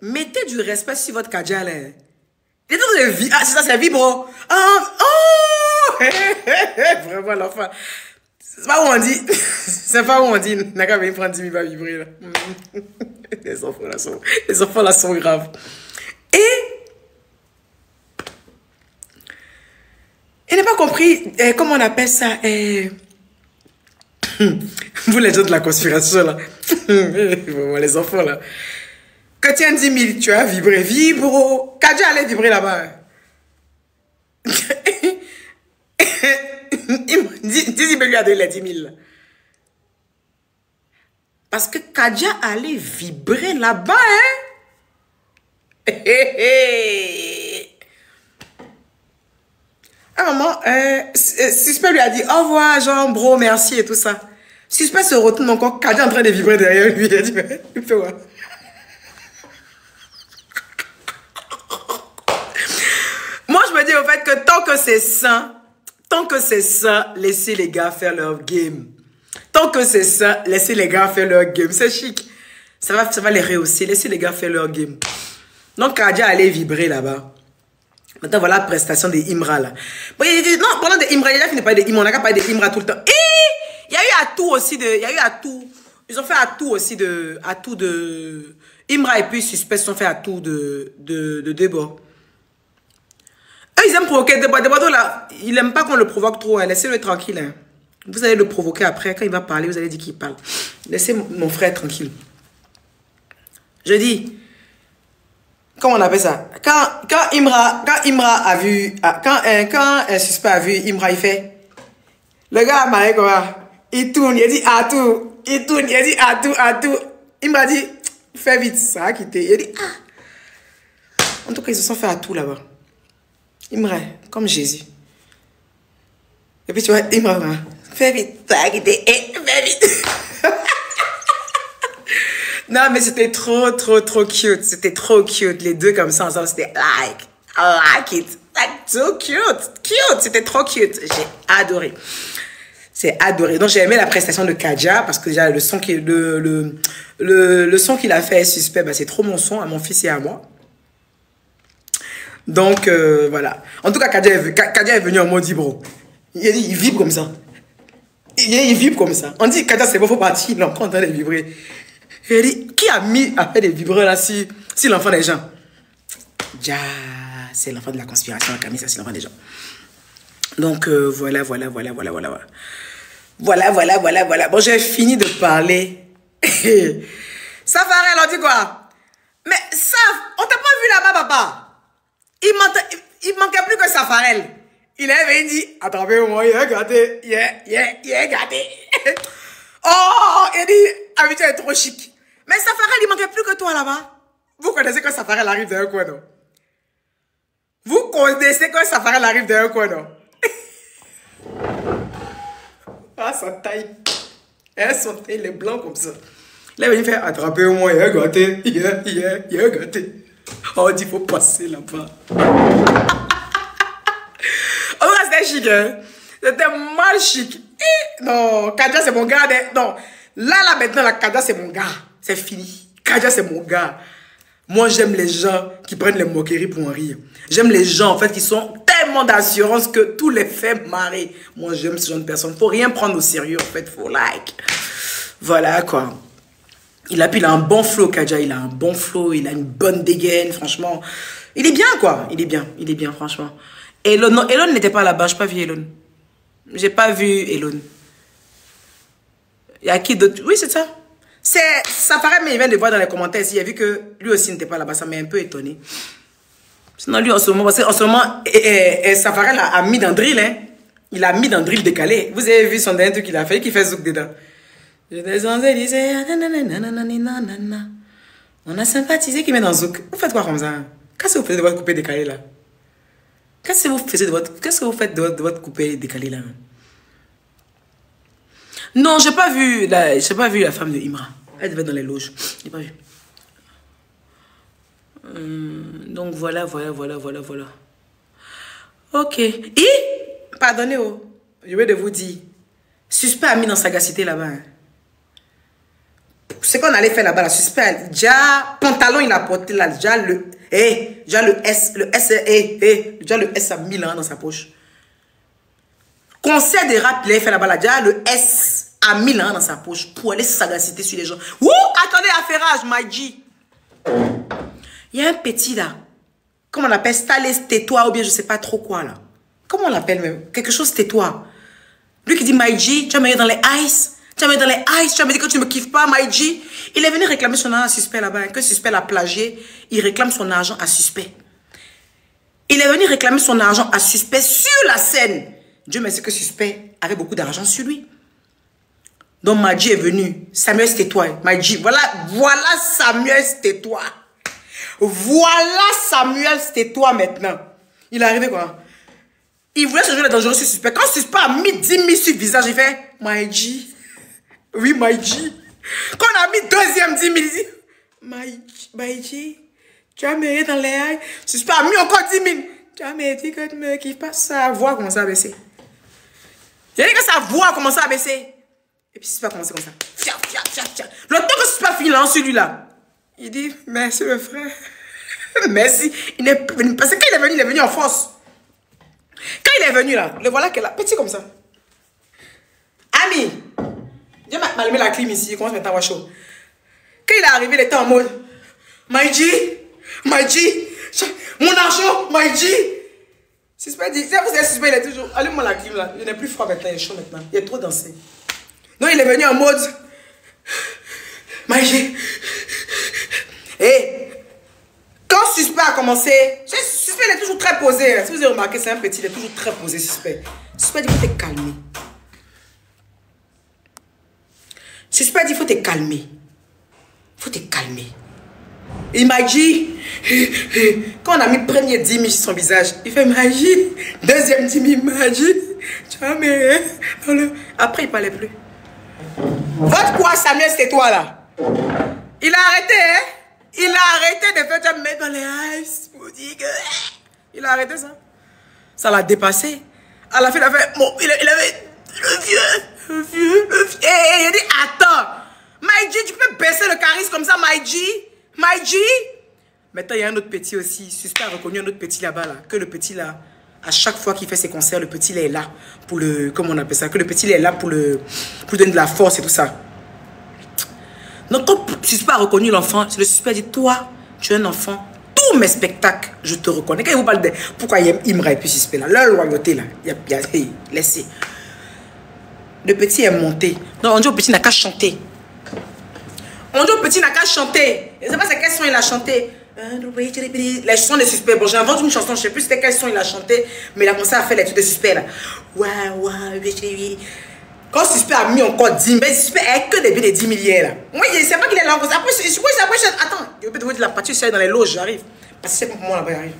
Mettez du respect sur votre Kadja, là. Ah, c'est ça, c'est vibro. Vraiment, l'enfant. C'est pas où on dit. C'est pas où on dit. N'a qu'à venir prendre 10 000, va vibrer, là. Les enfants là sont graves. Il n'a pas compris, comment on appelle ça. Vous, les gens de la conspiration, là. Les enfants, là. Quand tu as 10 000, tu as vibré. Vibro. Kadja allait vibrer là-bas. Dizzy lui a donné les 10 000. Parce que Kadja allait vibrer là-bas. Hein? À un moment, Suspect lui a dit au revoir, Jean, bro, merci et tout ça. Suspect se retourne encore. Kadja en train de vibrer derrière lui. Il a dit, mais il fait quoi? Moi, je je me dis au fait que tant que c'est sain, laissez les gars faire leur game. Tant que c'est sain, laissez les gars faire leur game. C'est chic. Ça va les rehausser. Laissez les gars faire leur game. Donc, Kadia allait vibrer là-bas. Maintenant, voilà la prestation des Imra là. Bon, il dit, non, pendant des Imra, il a fini par des Imra. On n'a qu'à parler des Imra tout le temps. Et il y a eu Atou aussi de. Il y a eu Atou. Ils ont fait Atou aussi de. Atou de. Imra et puis Suspect ont fait Atou de Debo. Eux, ils aiment provoquer Debo. Debo, là, il n'aime pas qu'on le provoque trop. Hein. Laissez-le tranquille. Hein. Vous allez le provoquer après. Quand il va parler, vous allez dire qu'il parle. Laissez mon frère tranquille. Je dis. Comment on appelle ça? Quand Imra a vu, quand un suspect a vu Imra, il fait, le gars a marré quoi? Il tourne, il a dit Atou, il tourne, il a dit Atou. Imra dit, fais vite, ça a quitté. Il a dit, ah. En tout cas, ils se sont fait Atou là-bas. Imra, comme Jésus. Et puis tu vois, Imra, fais vite, ça a quitté, fais vite. Non, mais c'était trop cute. C'était trop cute. Les deux comme ça ensemble, c'était I like it. Like, so cute. Cute. C'était trop cute. J'ai adoré. C'est adoré. Donc, j'ai aimé la prestation de Kadia parce que déjà, le son qu'il a fait Suspect, bah, c'est trop mon son à mon fils et à moi. Donc, voilà. En tout cas, Kadia est venu en mode bro. Il a dit, il vibre comme ça. Il vibre comme ça. On dit, Kadia, c'est bon, faut partir. Il est encore en train de vibrer. Il a dit, qui a mis à faire des vibreurs là si l'enfant des gens? Ja, c'est l'enfant de la conspiration, Camille, ça c'est l'enfant des gens. Donc, voilà. Voilà. Bon, j'ai fini de parler. Safarel, on dit quoi? Mais ça, on t'a pas vu là-bas, papa. Il manquait plus que Safarel. Il avait dit, attrapez-moi, il a gâté. Il a gâté. Oh, il a dit, habitude est trop chic. Mais Safarel, il manquait plus que toi là-bas. Vous connaissez que Safarel arrive d'un coin, non? Vous connaissez que Safarel arrive d'un coin, non? Ah, sa taille. Elle sautait les blancs comme ça. Là, il est venu faire attrapez-moi, il a gâté. Il a gâté. Oh, il faut passer là-bas. Oh, c'était chic, hein? C'était mal chic. Non, Kadia, c'est mon gars. Non, là, maintenant, la Kadia, c'est mon gars. C'est fini. Kadia, c'est mon gars. Moi, j'aime les gens qui prennent les moqueries pour en rire. J'aime les gens, en fait, qui sont tellement d'assurance que tout les fait marrer. Moi, j'aime ce genre de personnes. Faut rien prendre au sérieux, en fait. Faut like. Voilà, quoi. Il a un bon flow, Kadia. Il a un bon flow. Il a une bonne dégaine, franchement. Il est bien, quoi. Il est bien, franchement. Elon, non, Elon n'était pas là-bas. Je n'ai pas vu Elon. J'ai pas vu Elon. Il y a qui d'autre? Oui, c'est ça. Ça paraît, mais il vient de voir dans les commentaires ici. Il a vu que lui aussi n'était pas là-bas. Ça m'a un peu étonné. Sinon, lui, en ce moment, parce qu'en ce moment, Safarel a mis dans drill, hein. Il a mis dans drill décalé. Vous avez vu son dernier truc qu'il a fait, qui fait zouk dedans. Je descendais, il disait, on a sympathisé qui met dans zouk. Vous faites quoi comme ça? Qu'est-ce que vous faites de votre coupé décalé là? Qu'est-ce que vous faites de votre coupé décalé là? Non, j'ai pas vu la femme de Imra. Elle devait être dans les loges. J'ai pas vu. Donc voilà. Ok. Et, pardonnez, je vais de vous dire, Suspect a mis dans sagacité là-bas. Hein. Ce qu'on allait faire là-bas, la Suspect, déjà, pantalon il a porté là, déjà le S a mis là dans sa poche. Concert de rap, il a fait là-bas, là, déjà le S a mis là dans sa poche pour aller sagacité sur les gens. Ouh, attendez, affairage, my G. Il y a un petit là, comment on l'appelle, Stalès tais-toi ou bien je sais pas trop quoi là. Comment on l'appelle même? Quelque chose tais-toi. Lui qui dit my G, tu vas me mettre dans les ice. Tu vas me dire que tu ne me kiffes pas, my G. Il est venu réclamer son argent à Suspect là-bas. Hein, que Suspect l'a plagié, il réclame son argent à Suspect. Il est venu réclamer son argent à Suspect sur la scène. Dieu merci que Suspect avait beaucoup d'argent sur lui. Donc Maji est venu. Samuel, tais-toi. Maji, voilà Samuel, tais-toi. Voilà Samuel, tais-toi maintenant. Il est arrivé quoi? Il voulait se jouer le dangereux sur Suspect. Quand Suspect a mis 10 000 sur le visage, il fait Maji. Oui, Maji. Quand on a mis deuxième 10 000, il dit Maji, tu as mérité dans les ailes. Suspect a mis encore 10 000. tu as dit que tu me kiffes pas. Sa voix commence à baisser. J'ai dit que sa voix commence à baisser. Et puis, c'est pas commencé comme ça. Fiat, fiat, fiat, fiat. Le temps que c'est pas fini là, celui-là. Il dit, merci le frère. Merci. Il est venu. Parce que quand il est venu en force. Quand il est venu là, le voilà qu'elle a petit comme ça. Ami, Dieu m'a allumé la clim ici, il commence maintenant à avoir chaud. Quand il est arrivé, il était en mode Maïji, mon argent, Maïji. Suspect dit, vous êtes suspect, il est toujours. Allume-moi la clim là, il n'est plus froid maintenant, il est chaud maintenant. Il est trop dansé. Non, il est venu en mode Maïji. Et quand Suspect a commencé, Suspect il est toujours très posé. Si vous avez remarqué, c'est un petit, il est toujours très posé, Suspect. Suspect dit, il faut te calmer. Suspect dit, il faut te calmer. Il faut te calmer. Il m'a dit, quand on a mis le premier 10 000 sur son visage, il fait magie. Deuxième 10 000, il m'a dit, tu vois, mais après, il ne parlait plus. Votre quoi, Samuel, c'était toi là. Il a arrêté, hein? Il a arrêté de faire ça, mettre dans les ice. Il a arrêté ça. Ça l'a dépassé. À la fin, il a fait, bon, il avait le vieux. Et il a dit, attends. Maïji, tu peux baisser le charisme comme ça, Maïji? Maintenant, il y a un autre petit aussi. Suspect a reconnu un autre petit là-bas, là. Que le petit là, à chaque fois qu'il fait ses concerts, le petit là est là pour le, comment on appelle ça? Que le petit là est là pour donner de la force et tout ça. Donc, quand Suspect a reconnu l'enfant, le Suspect a dit, toi, tu es un enfant. Tous mes spectacles, je te reconnais. Quand il vous parle de pourquoi il aime Imra et puis Suspect là, leur loyauté là, laissez. Le petit est monté. Donc, on dit au petit n'a qu'à chanter. On dit au petit n'a qu'à chanter. Je ne sais pas c'est quel son il a chanté. Les chansons de Suspect. Bon, j'ai inventé une chanson, je ne sais plus c'était quel son il a chanté, mais il a commencé à faire les trucs de Suspect là. Quand Suspect a mis encore 10 000, Suspect est que des billets de 10 milliers là. Moi, je ne sais pas qu'il est là. Après, attends, je vais te dire la partie, c'est dans les loges, j'arrive. Parce que c'est pour moi là-bas, j'arrive.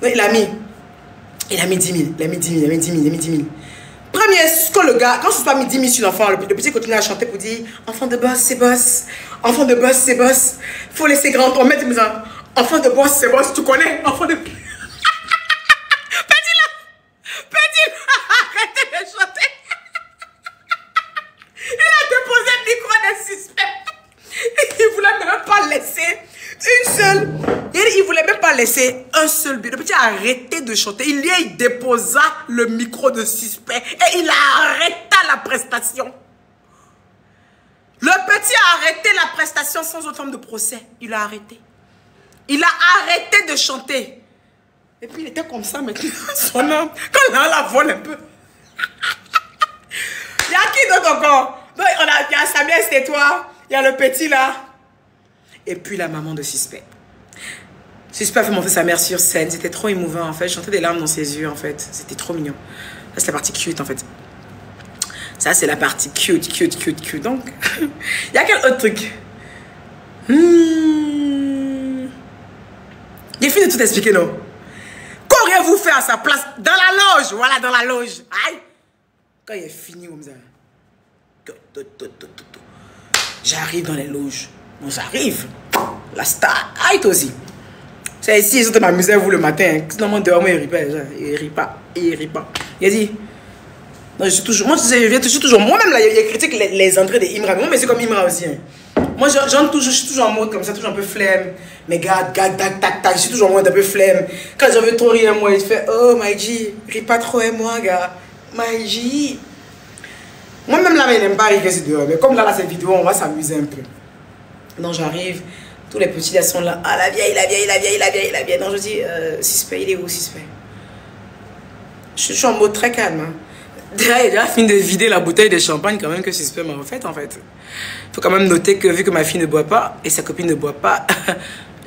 Donc, il a mis 10 000. Il a mis 10 000. Premier, quand le gars, quand Suspect a mis 10 000 sur l'enfant, le petit continue à chanter pour dire enfant de boss, c'est boss. Enfant de boss, c'est boss. Faut laisser grand ton mettre ça. Enfant de boss, c'est boss, tu connais. Enfant de. Petit là, arrêtez de chanter. Il a déposé le micro des Suspect. Il voulait même pas laisser une seule. Il voulait même pas laisser un seul but. Le petit a arrêté de chanter. Il déposa le micro de Suspect et il a arrêté la prestation. Le petit a arrêté la prestation sans autre forme de procès. Il a arrêté. Il a arrêté de chanter. Et puis il était comme ça maintenant. Son âme, quand la vole un peu. Il y a qui d'autre encore? Il y a Samuel, c'était toi. Il y a le petit là. Et puis la maman de Suspect. Suspect a fait monter sa mère sur scène. C'était trop émouvant en fait. Je chantais des larmes dans ses yeux en fait. C'était trop mignon. Ça c'est la partie cute en fait. Ça c'est la partie cute. Donc, il y a quel autre truc? J'ai fini de tout expliquer, non? Qu'auriez-vous fait à sa place? Dans la loge. Voilà, dans la loge. Aïe. Quand il est fini comme ça. J'arrive dans les loges. Bon, j'arrive. La star. Aïe, toi aussi. C'est ici, je m'amusais vous le matin. Sinon, dehors, moi, il rit pas. Il a dit. Non, je suis toujours. Moi, je viens toujours. Moi-même, là, il critique les entrées des Imra. Moi, mais c'est comme Imra aussi. Hein. Moi, je suis toujours en mode comme ça, toujours un peu flemme. Mais gars, tac. Je suis toujours en mode un peu flemme. Quand je veux trop rire, moi, il fait oh, Maïji, ris pas trop, et moi, gars. Maïji. Moi-même, là, il n'aime pas rire que c'est dehors. Mais comme là, cette vidéo, on va s'amuser un peu. Donc, j'arrive. Tous les petits là sont là. Ah, la vieille. Donc, je dis, Suspect, il est où, Suspect? Je suis en mode très calme. Hein. Déjà, il a déjà fini de vider la bouteille de champagne quand même que Suspect m'a refait en fait. Il faut quand même noter que vu que ma fille ne boit pas et sa copine ne boit pas,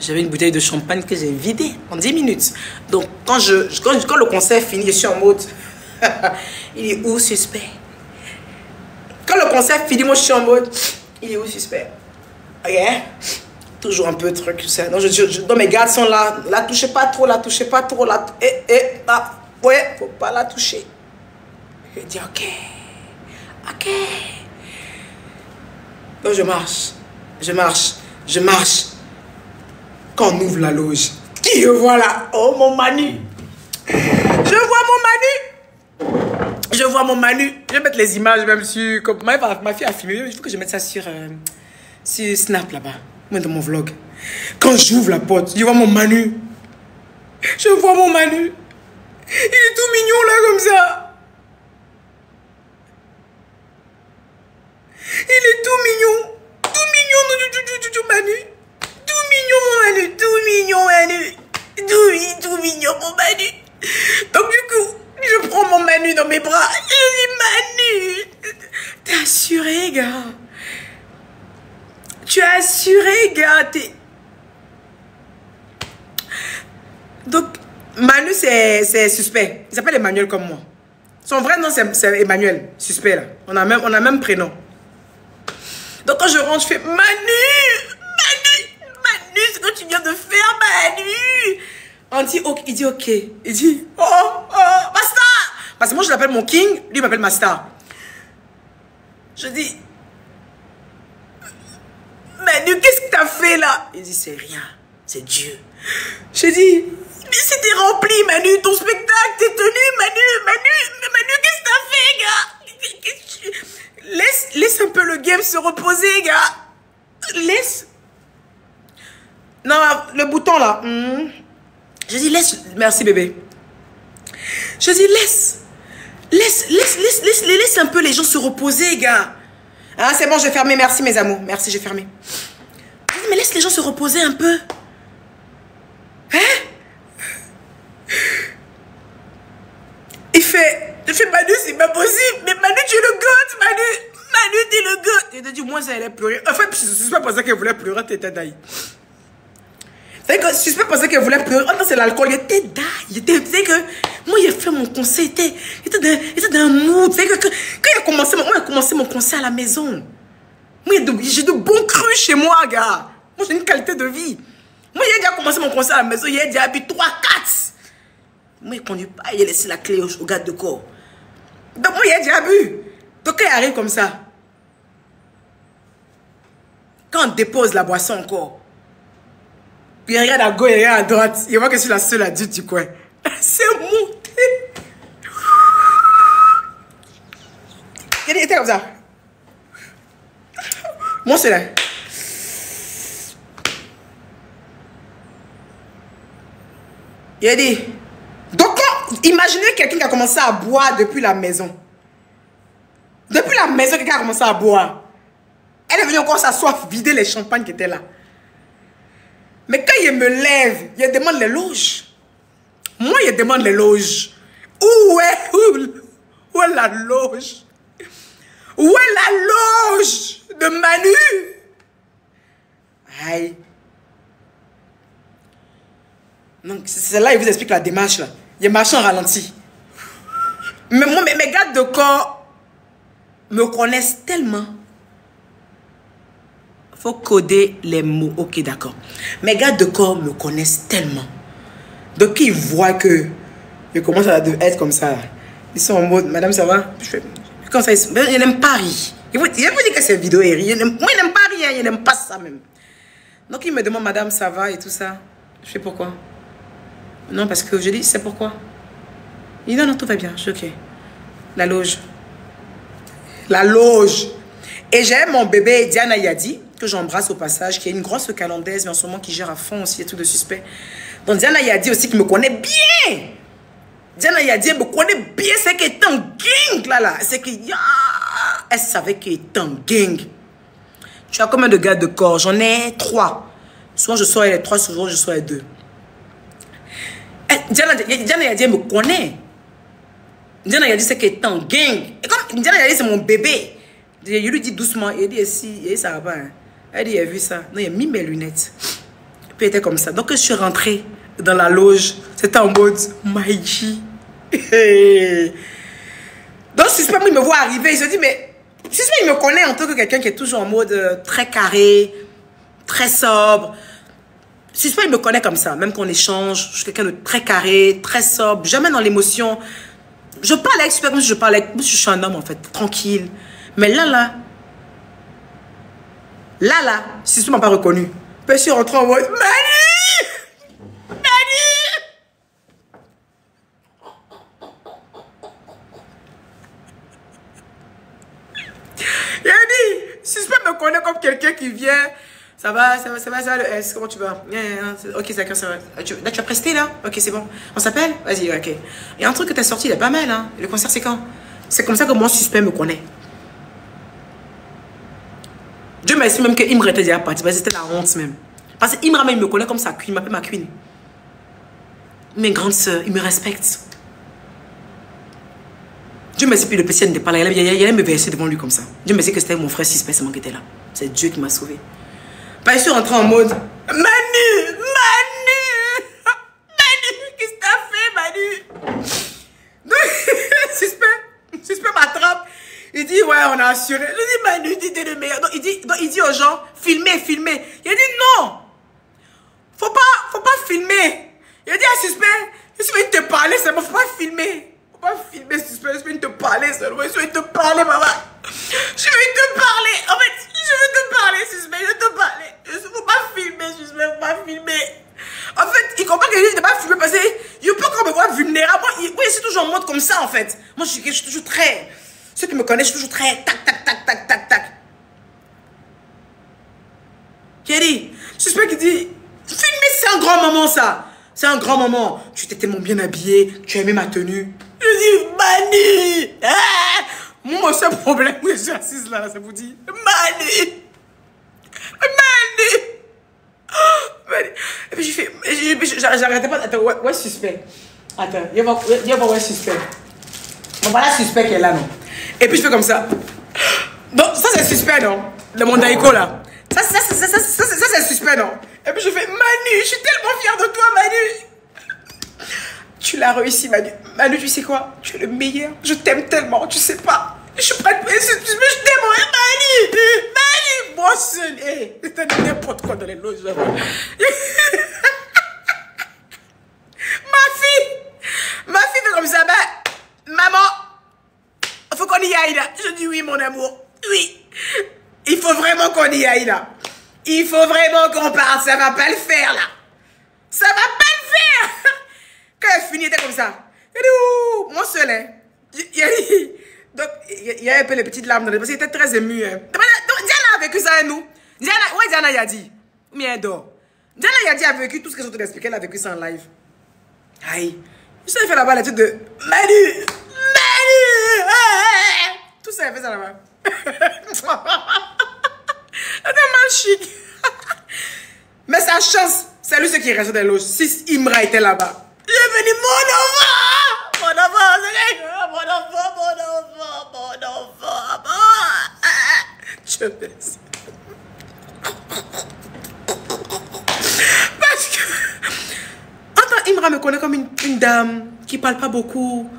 j'avais une bouteille de champagne que j'ai vidée en 10 minutes. Donc quand le concert finit, je suis en mode il est où Suspect? Quand le concert finit, moi je suis en mode il est où Suspect? Ok? Toujours un peu truc, tout ça. Donc, donc mes gardes sont là, la touchez pas trop, ouais, faut pas la toucher. Je dis ok. Donc je marche. Quand on ouvre la loge, qui je vois là? Oh mon Manu. Je vois mon Manu. Je vois mon Manu. Je vais mettre les images même sur... Comme ma fille a filmé. Il faut que je mette ça sur Snap là-bas. Moi dans mon vlog. Quand j'ouvre la porte, je vois mon Manu. Je vois mon Manu. Il est tout mignon là comme ça. Il est tout mignon. Tout mignon, Manu. Tout mignon, mon Manu. Tout mignon, Manu. Tout mignon, mon Manu. Donc du coup, je prends mon Manu dans mes bras. Je dis, Manu, t'es assuré, gars. Tu es assuré, gars. Donc, Manu, c'est suspect. Il s'appelle Emmanuel comme moi. Son vrai nom, c'est Emmanuel. Suspect, là. On a même prénom. Donc, quand je rentre, je fais Manu, ce que tu viens de faire, Manu. Il dit ok. Il dit Master. Parce que moi, je l'appelle mon king. Lui, il m'appelle Master. Je dis Manu, qu'est-ce que t'as fait là? Il dit c'est rien. C'est Dieu. Je dis mais c'était rempli, Manu, ton spectacle, t'es tenu, Manu, qu'est-ce que t'as fait, gars? Laisse un peu le game se reposer, gars. Laisse. Non, le bouton là. Je dis laisse. Merci, bébé. Je dis laisse un peu les gens se reposer, gars. Ah, c'est bon, je vais fermer. Merci, mes amours. Merci, j'ai fermé. Je dis, mais laisse les gens se reposer un peu. Hein? Il fait Manu, c'est pas possible. Mais Manu, tu es le goût, Manu, t'es le goût. Il a dit, moi, ça allait pleurer. En fait, je suis pas pensé qu'elle voulait pleurer, t'étais d'ailleurs. C'est que je suis pas pensé qu'elle voulait pleurer. Oh non, c'est l'alcool. Il était d'ailleurs. Tu sais que moi, il a fait mon concert. Il était dans un mood. Tu sais que quand il a commencé mon concert à la maison. Moi, j'ai de bons crus chez moi, gars. Moi, j'ai une qualité de vie. Moi, il a déjà commencé mon concert à la maison. Il a déjà habité 3-4. Moi, il ne conduit pas. Il a laissé la clé au garde de corps. Donc, moi, il a déjà bu. Donc, quand il arrive comme ça, quand on dépose la boisson encore, puis il regarde à gauche, il regarde à droite, il voit que je suis la seule adulte du coin. C'est monté. Il était comme ça. Moi, c'est là. Il a dit, donc imaginez quelqu'un qui a commencé à boire depuis la maison. Depuis la maison, quelqu'un a commencé à boire. Elle est venue encore s'asseoir, vider les champagnes qui étaient là. Mais quand il me lève, il demande les loges. Moi, il demande les loges. Où est la loge? Où est la loge de Manu? Aïe. Donc, c'est là, il vous explique la démarche, là. Il est marché en ralenti. Mais moi, mes gardes de corps me connaissent tellement. Il faut coder les mots. Ok, d'accord. Mes gardes de corps me connaissent tellement. Donc, ils voient que je commence à être comme ça. Ils sont en mode, madame, ça va? Je fais, comme ça, il n'aime pas rire. Il faut dire que cette vidéo est rire. Moi, il n'aime pas rire, il n'aime pas ça même. Donc, il me demande, madame, ça va et tout ça. Je fais pourquoi? Non, parce que je dis, c'est pourquoi? Il dit, non, non, tout va bien. Je dis, ok. La loge. La loge. Et j'ai mon bébé Diana Yadi, que j'embrasse au passage, qui est une grosse calandaise, mais en ce moment qui gère à fond aussi et tout de suspect. Donc Diana Yadi aussi, qui me connaît bien. Diana Yadi me connaît bien, c'est qu'elle est en gang, là. C'est que, elle savait qu'elle est en gang. Tu as combien de gardes de corps? J'en ai 3. Souvent, je sors les 3, souvent, je sors les 2. Diana Yadi me connaît. Diana Yadi c'est qu'elle est en gang. Et comme Diana Yadi c'est mon bébé, je lui dis doucement, il dit si, ça va pas. Hein. Elle dit, il a vu ça. Non, il a mis mes lunettes. Puis il était comme ça. Donc je suis rentrée dans la loge. C'était en mode Maïchi. Donc Suspect, il me voit arriver. Il se dit, mais Suspect, il me connaît en tant que quelqu'un qui est toujours en mode très carré, très sobre. Suspect, il me connaît comme ça. Même qu'on échange, je suis quelqu'un de très carré, très sobre, jamais dans l'émotion. Je parle avec Suspect comme si je parlais avec... Je suis un homme, en fait, tranquille. Mais là, Suspect ne m'a pas reconnu. Puis je suis rentrée en mode, Manu! connaît comme quelqu'un qui vient. Ça va, le S, comment tu vas? Ok, d'accord, ça va. Là, tu as presté, là? Ok, c'est bon. On s'appelle? Vas-y, ok. Il y a un truc que tu as sorti, il est pas mal, hein. Le concert, c'est quand? C'est comme ça que mon suspect me connaît. Dieu merci même que Imra était déjà parti, parce que c'était la honte même. Parce que Imra même me connaît comme sa queen, il m'appelle ma queen. Mes grandes sœurs, ils me respectent. Dieu merci, puis le petit n'était pas là, il allait me verser devant lui comme ça. Dieu merci que c'était mon frère suspect seulement qui était là. C'est Dieu qui m'a sauvé. Bah, je suis rentrée en mode Manu, qu'est-ce que t'as fait, Manu? Donc, suspect m'attrape. Il dit, ouais, on a assuré. Je dis, Manu, t'es le meilleur. Donc, il dit aux gens, filmez. Il a dit, non, faut pas filmer. Il a dit à suspect, je suis venu te parler seulement, faut pas filmer. Faut pas filmer, suspect, je suis venu te parler seulement. Je suis venu te parler, maman. Je suis venu te parler. En fait, je veux te parler, suspect, je veux te parler. Faut pas filmer, suspect, faut pas filmer. En fait, il comprend que je ne pas filmer parce que il peut quand me voir vulnérable. Moi, je suis toujours en mode comme ça, en fait. Moi, je suis toujours très... Ceux qui me connaissent, je suis toujours très tac. Qui a dit? Suspect qui dit, filmer, c'est un grand moment, ça. C'est un grand moment. Tu t'es tellement bien habillé, tu as aimé ma tenue. Je dis, Manu, ah! Mon seul problème, je suis assise là, ça vous dit, Manu. Et puis j'ai fait, j'arrêtais pas. Attends, ouais, suspect. Attends, il va voir, ouais, suspect. Bon, voilà, suspect qui est là, non? Et puis je fais comme ça. Donc, ça c'est suspect, non? De mon daïko là. Ça c'est suspect, non? Et puis je fais, Manu, je suis tellement fière de toi, Manu. Tu l'as réussi, Manu. Manu, tu sais quoi? Tu es le meilleur. Je t'aime tellement, tu sais pas. Je suis prête. Je t'aime, Manu. Moi seul. C'était n'importe quoi dans les loges. Ma fille fait comme ça. Ben, maman, faut qu'on y aille là. Je dis oui, mon amour. Oui. Il faut vraiment qu'on y aille là. Il faut vraiment qu'on parte. Ça va pas le faire là. Ça va pas le faire. Quand elle finit, elle était comme ça. Il dit, ouh, mon seul, hein. Donc, il y a un peu les petites larmes dans les... Parce qu'il était très ému. Hein. Donc, Diana a vécu ça à nous. Diana Yadi. Mais elle dort. Diana Yadi a vécu tout ce que je te expliqué. Elle a vécu ça en live. Aïe. Je t'ai fait là-bas l'étude de Manu. Tout ça, elle fait ça là-bas. C'est tellement chic. Mais sa chance, c'est lui ce qui est resté dans les loges. Si Imra était là-bas. Je vais venir, mon enfant. Je baisse. Parce que... Attends, Imra me connaît comme une dame qui parle pas beaucoup.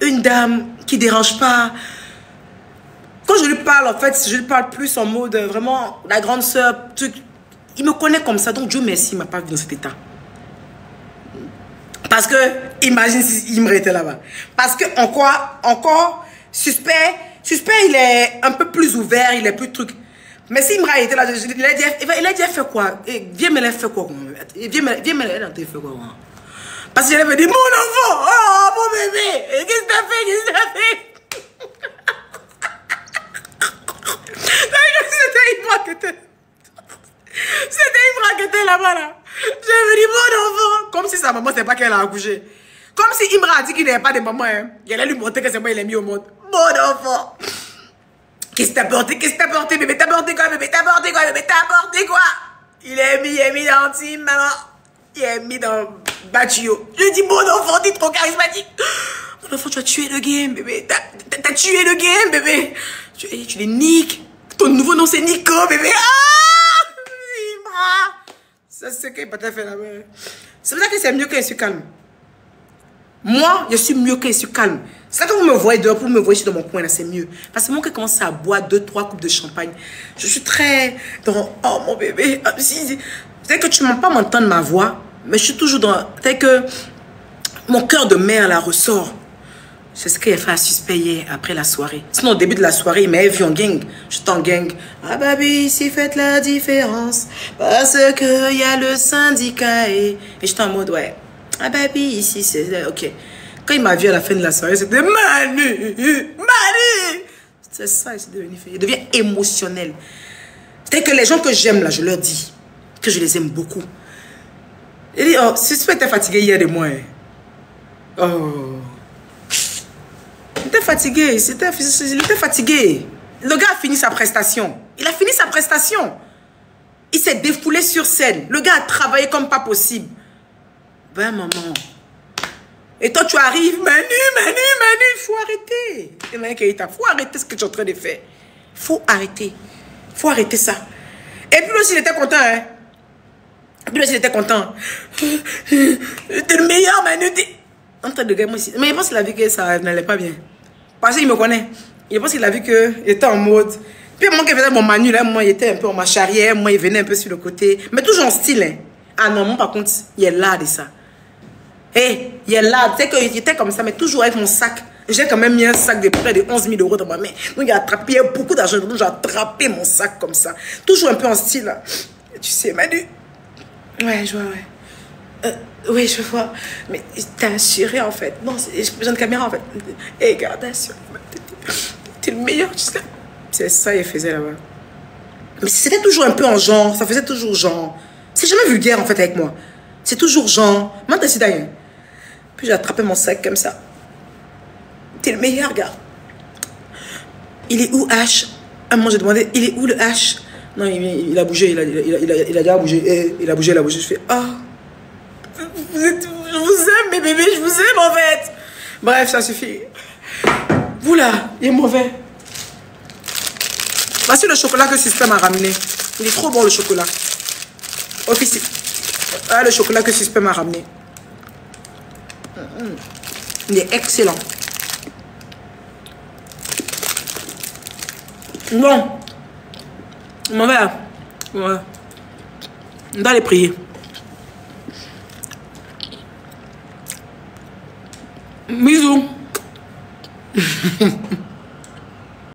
Une dame qui dérange pas. Quand je lui parle, en fait, je lui parle plus en mode vraiment la grande sœur. Il me connaît comme ça, donc Dieu merci, il m'a pas vu dans cet état. Parce que, imagine si Imra était là-bas. Parce que, encore, suspect, il est un peu plus ouvert, il est plus truc. Mais si Imra était là, il a dit, fait quoi? Viens me faire quoi? Viens me faire quoi? Parce que j'allais me dire, mon enfant, oh, mon bébé, qu'est-ce que t'as fait? C'était Imra qui était là-bas, là. Je me dis, mon enfant. Comme si sa maman, c'est pas qu'elle a accouché. Comme si Imra a dit qu'il n'avait pas de maman. Hein. Il allait lui montrer que c'est moi, il est mis au monde. Mon enfant. Qu'est-ce que t'as porté, bébé? T'as porté quoi? Il est mis dans le team, maman. Il est mis dans Bachio. Je dis, mon enfant, t'es trop charismatique. Mon enfant, tu as tué le game, bébé. T'as tué le game, bébé. Tu les niques. Ton nouveau nom, c'est Nico, bébé. Ah! Imra. Ça, c'est ce qu'il peut faire là-bas. C'est pour ça que c'est mieux que je suis calme. Moi, je suis mieux que je suis calme. C'est ça que vous me voyez dehors, pour me voir ici dans mon coin, là, c'est mieux. Parce que moi, quand je commence à boire 2-3 coupes de champagne, je suis très dans, oh mon bébé. C'est que tu ne m'as pas m'entendre ma voix, mais je suis toujours dans, c'est que mon cœur de mère, là, ressort. C'est ce qu'il a fait à suspect hier, après la soirée. Sinon, au début de la soirée, il m'avait vu en gang. J'étais en gang. Ah, baby, ici, faites la différence. Parce que y a le syndicat. Et j'étais en mode, ouais. Ah, baby, ici, c'est... Ok. Quand il m'a vu à la fin de la soirée, c'était Manu. C'est ça, il s'est devenu fait. Il devient émotionnel. C'est que les gens que j'aime là, je leur dis que je les aime beaucoup. Il dit, oh, Suspect était fatigué hier de moi. Hein. Oh. Il était fatigué, il était fatigué. Le gars a fini sa prestation. Il a fini sa prestation. Il s'est défoulé sur scène. Le gars a travaillé comme pas possible. Ben maman. Et toi tu arrives, Manu, il faut arrêter. Il faut arrêter ce que tu es en train de faire. Faut arrêter. Faut arrêter ça. Et puis aussi il était content, hein. Et puis aussi il était content. T'es le meilleur, Manu. En train de gagner aussi. Mais il pense qu'il a vu que ça n'allait pas bien. Parce qu'il me connaît. Il pense qu'il a vu qu'il était en mode. Puis moi qui faisais mon Manu là, moi il était un peu en marche arrière, moi il venait un peu sur le côté. Mais toujours en style, hein. Ah non, moi par contre, il est là de ça. Hé, il est là. Tu sais qu'il était comme ça, mais toujours avec mon sac. J'ai quand même mis un sac de près de 11 000 € dans ma main. Donc il a attrapé, il y a beaucoup d'argent. Donc j'ai attrapé mon sac comme ça. Toujours un peu en style là. Et tu sais, Manu. Ouais, je vois, ouais. Oui, je vois. Mais t'as assuré en fait. Non, j'ai besoin de caméra en fait. Et regarde, assure. T'es le meilleur, tu sais. C'est ça qu'il faisait là-bas. Mais c'était toujours un peu en genre. Ça faisait toujours genre. C'est jamais vulgaire en fait avec moi. C'est toujours genre. Moi, t'as d'ailleurs. Puis j'ai attrapé mon sac comme ça. T'es le meilleur, gars. Il est où H? À moi, j'ai demandé, il est où le H? Non, il a bougé. Il a déjà bougé. Il a bougé. Je fais, ah. Oh, je vous aime, mes bébés. Je vous aime en fait. Bref, ça suffit. Vous là, il est mauvais. Voici le chocolat que Suspect m'a ramené. Il est trop bon le chocolat. Officiel. Ah, le chocolat que Suspect m'a ramené. Il est excellent. Bon. On va. Ouais. On doit les prier. Bisous.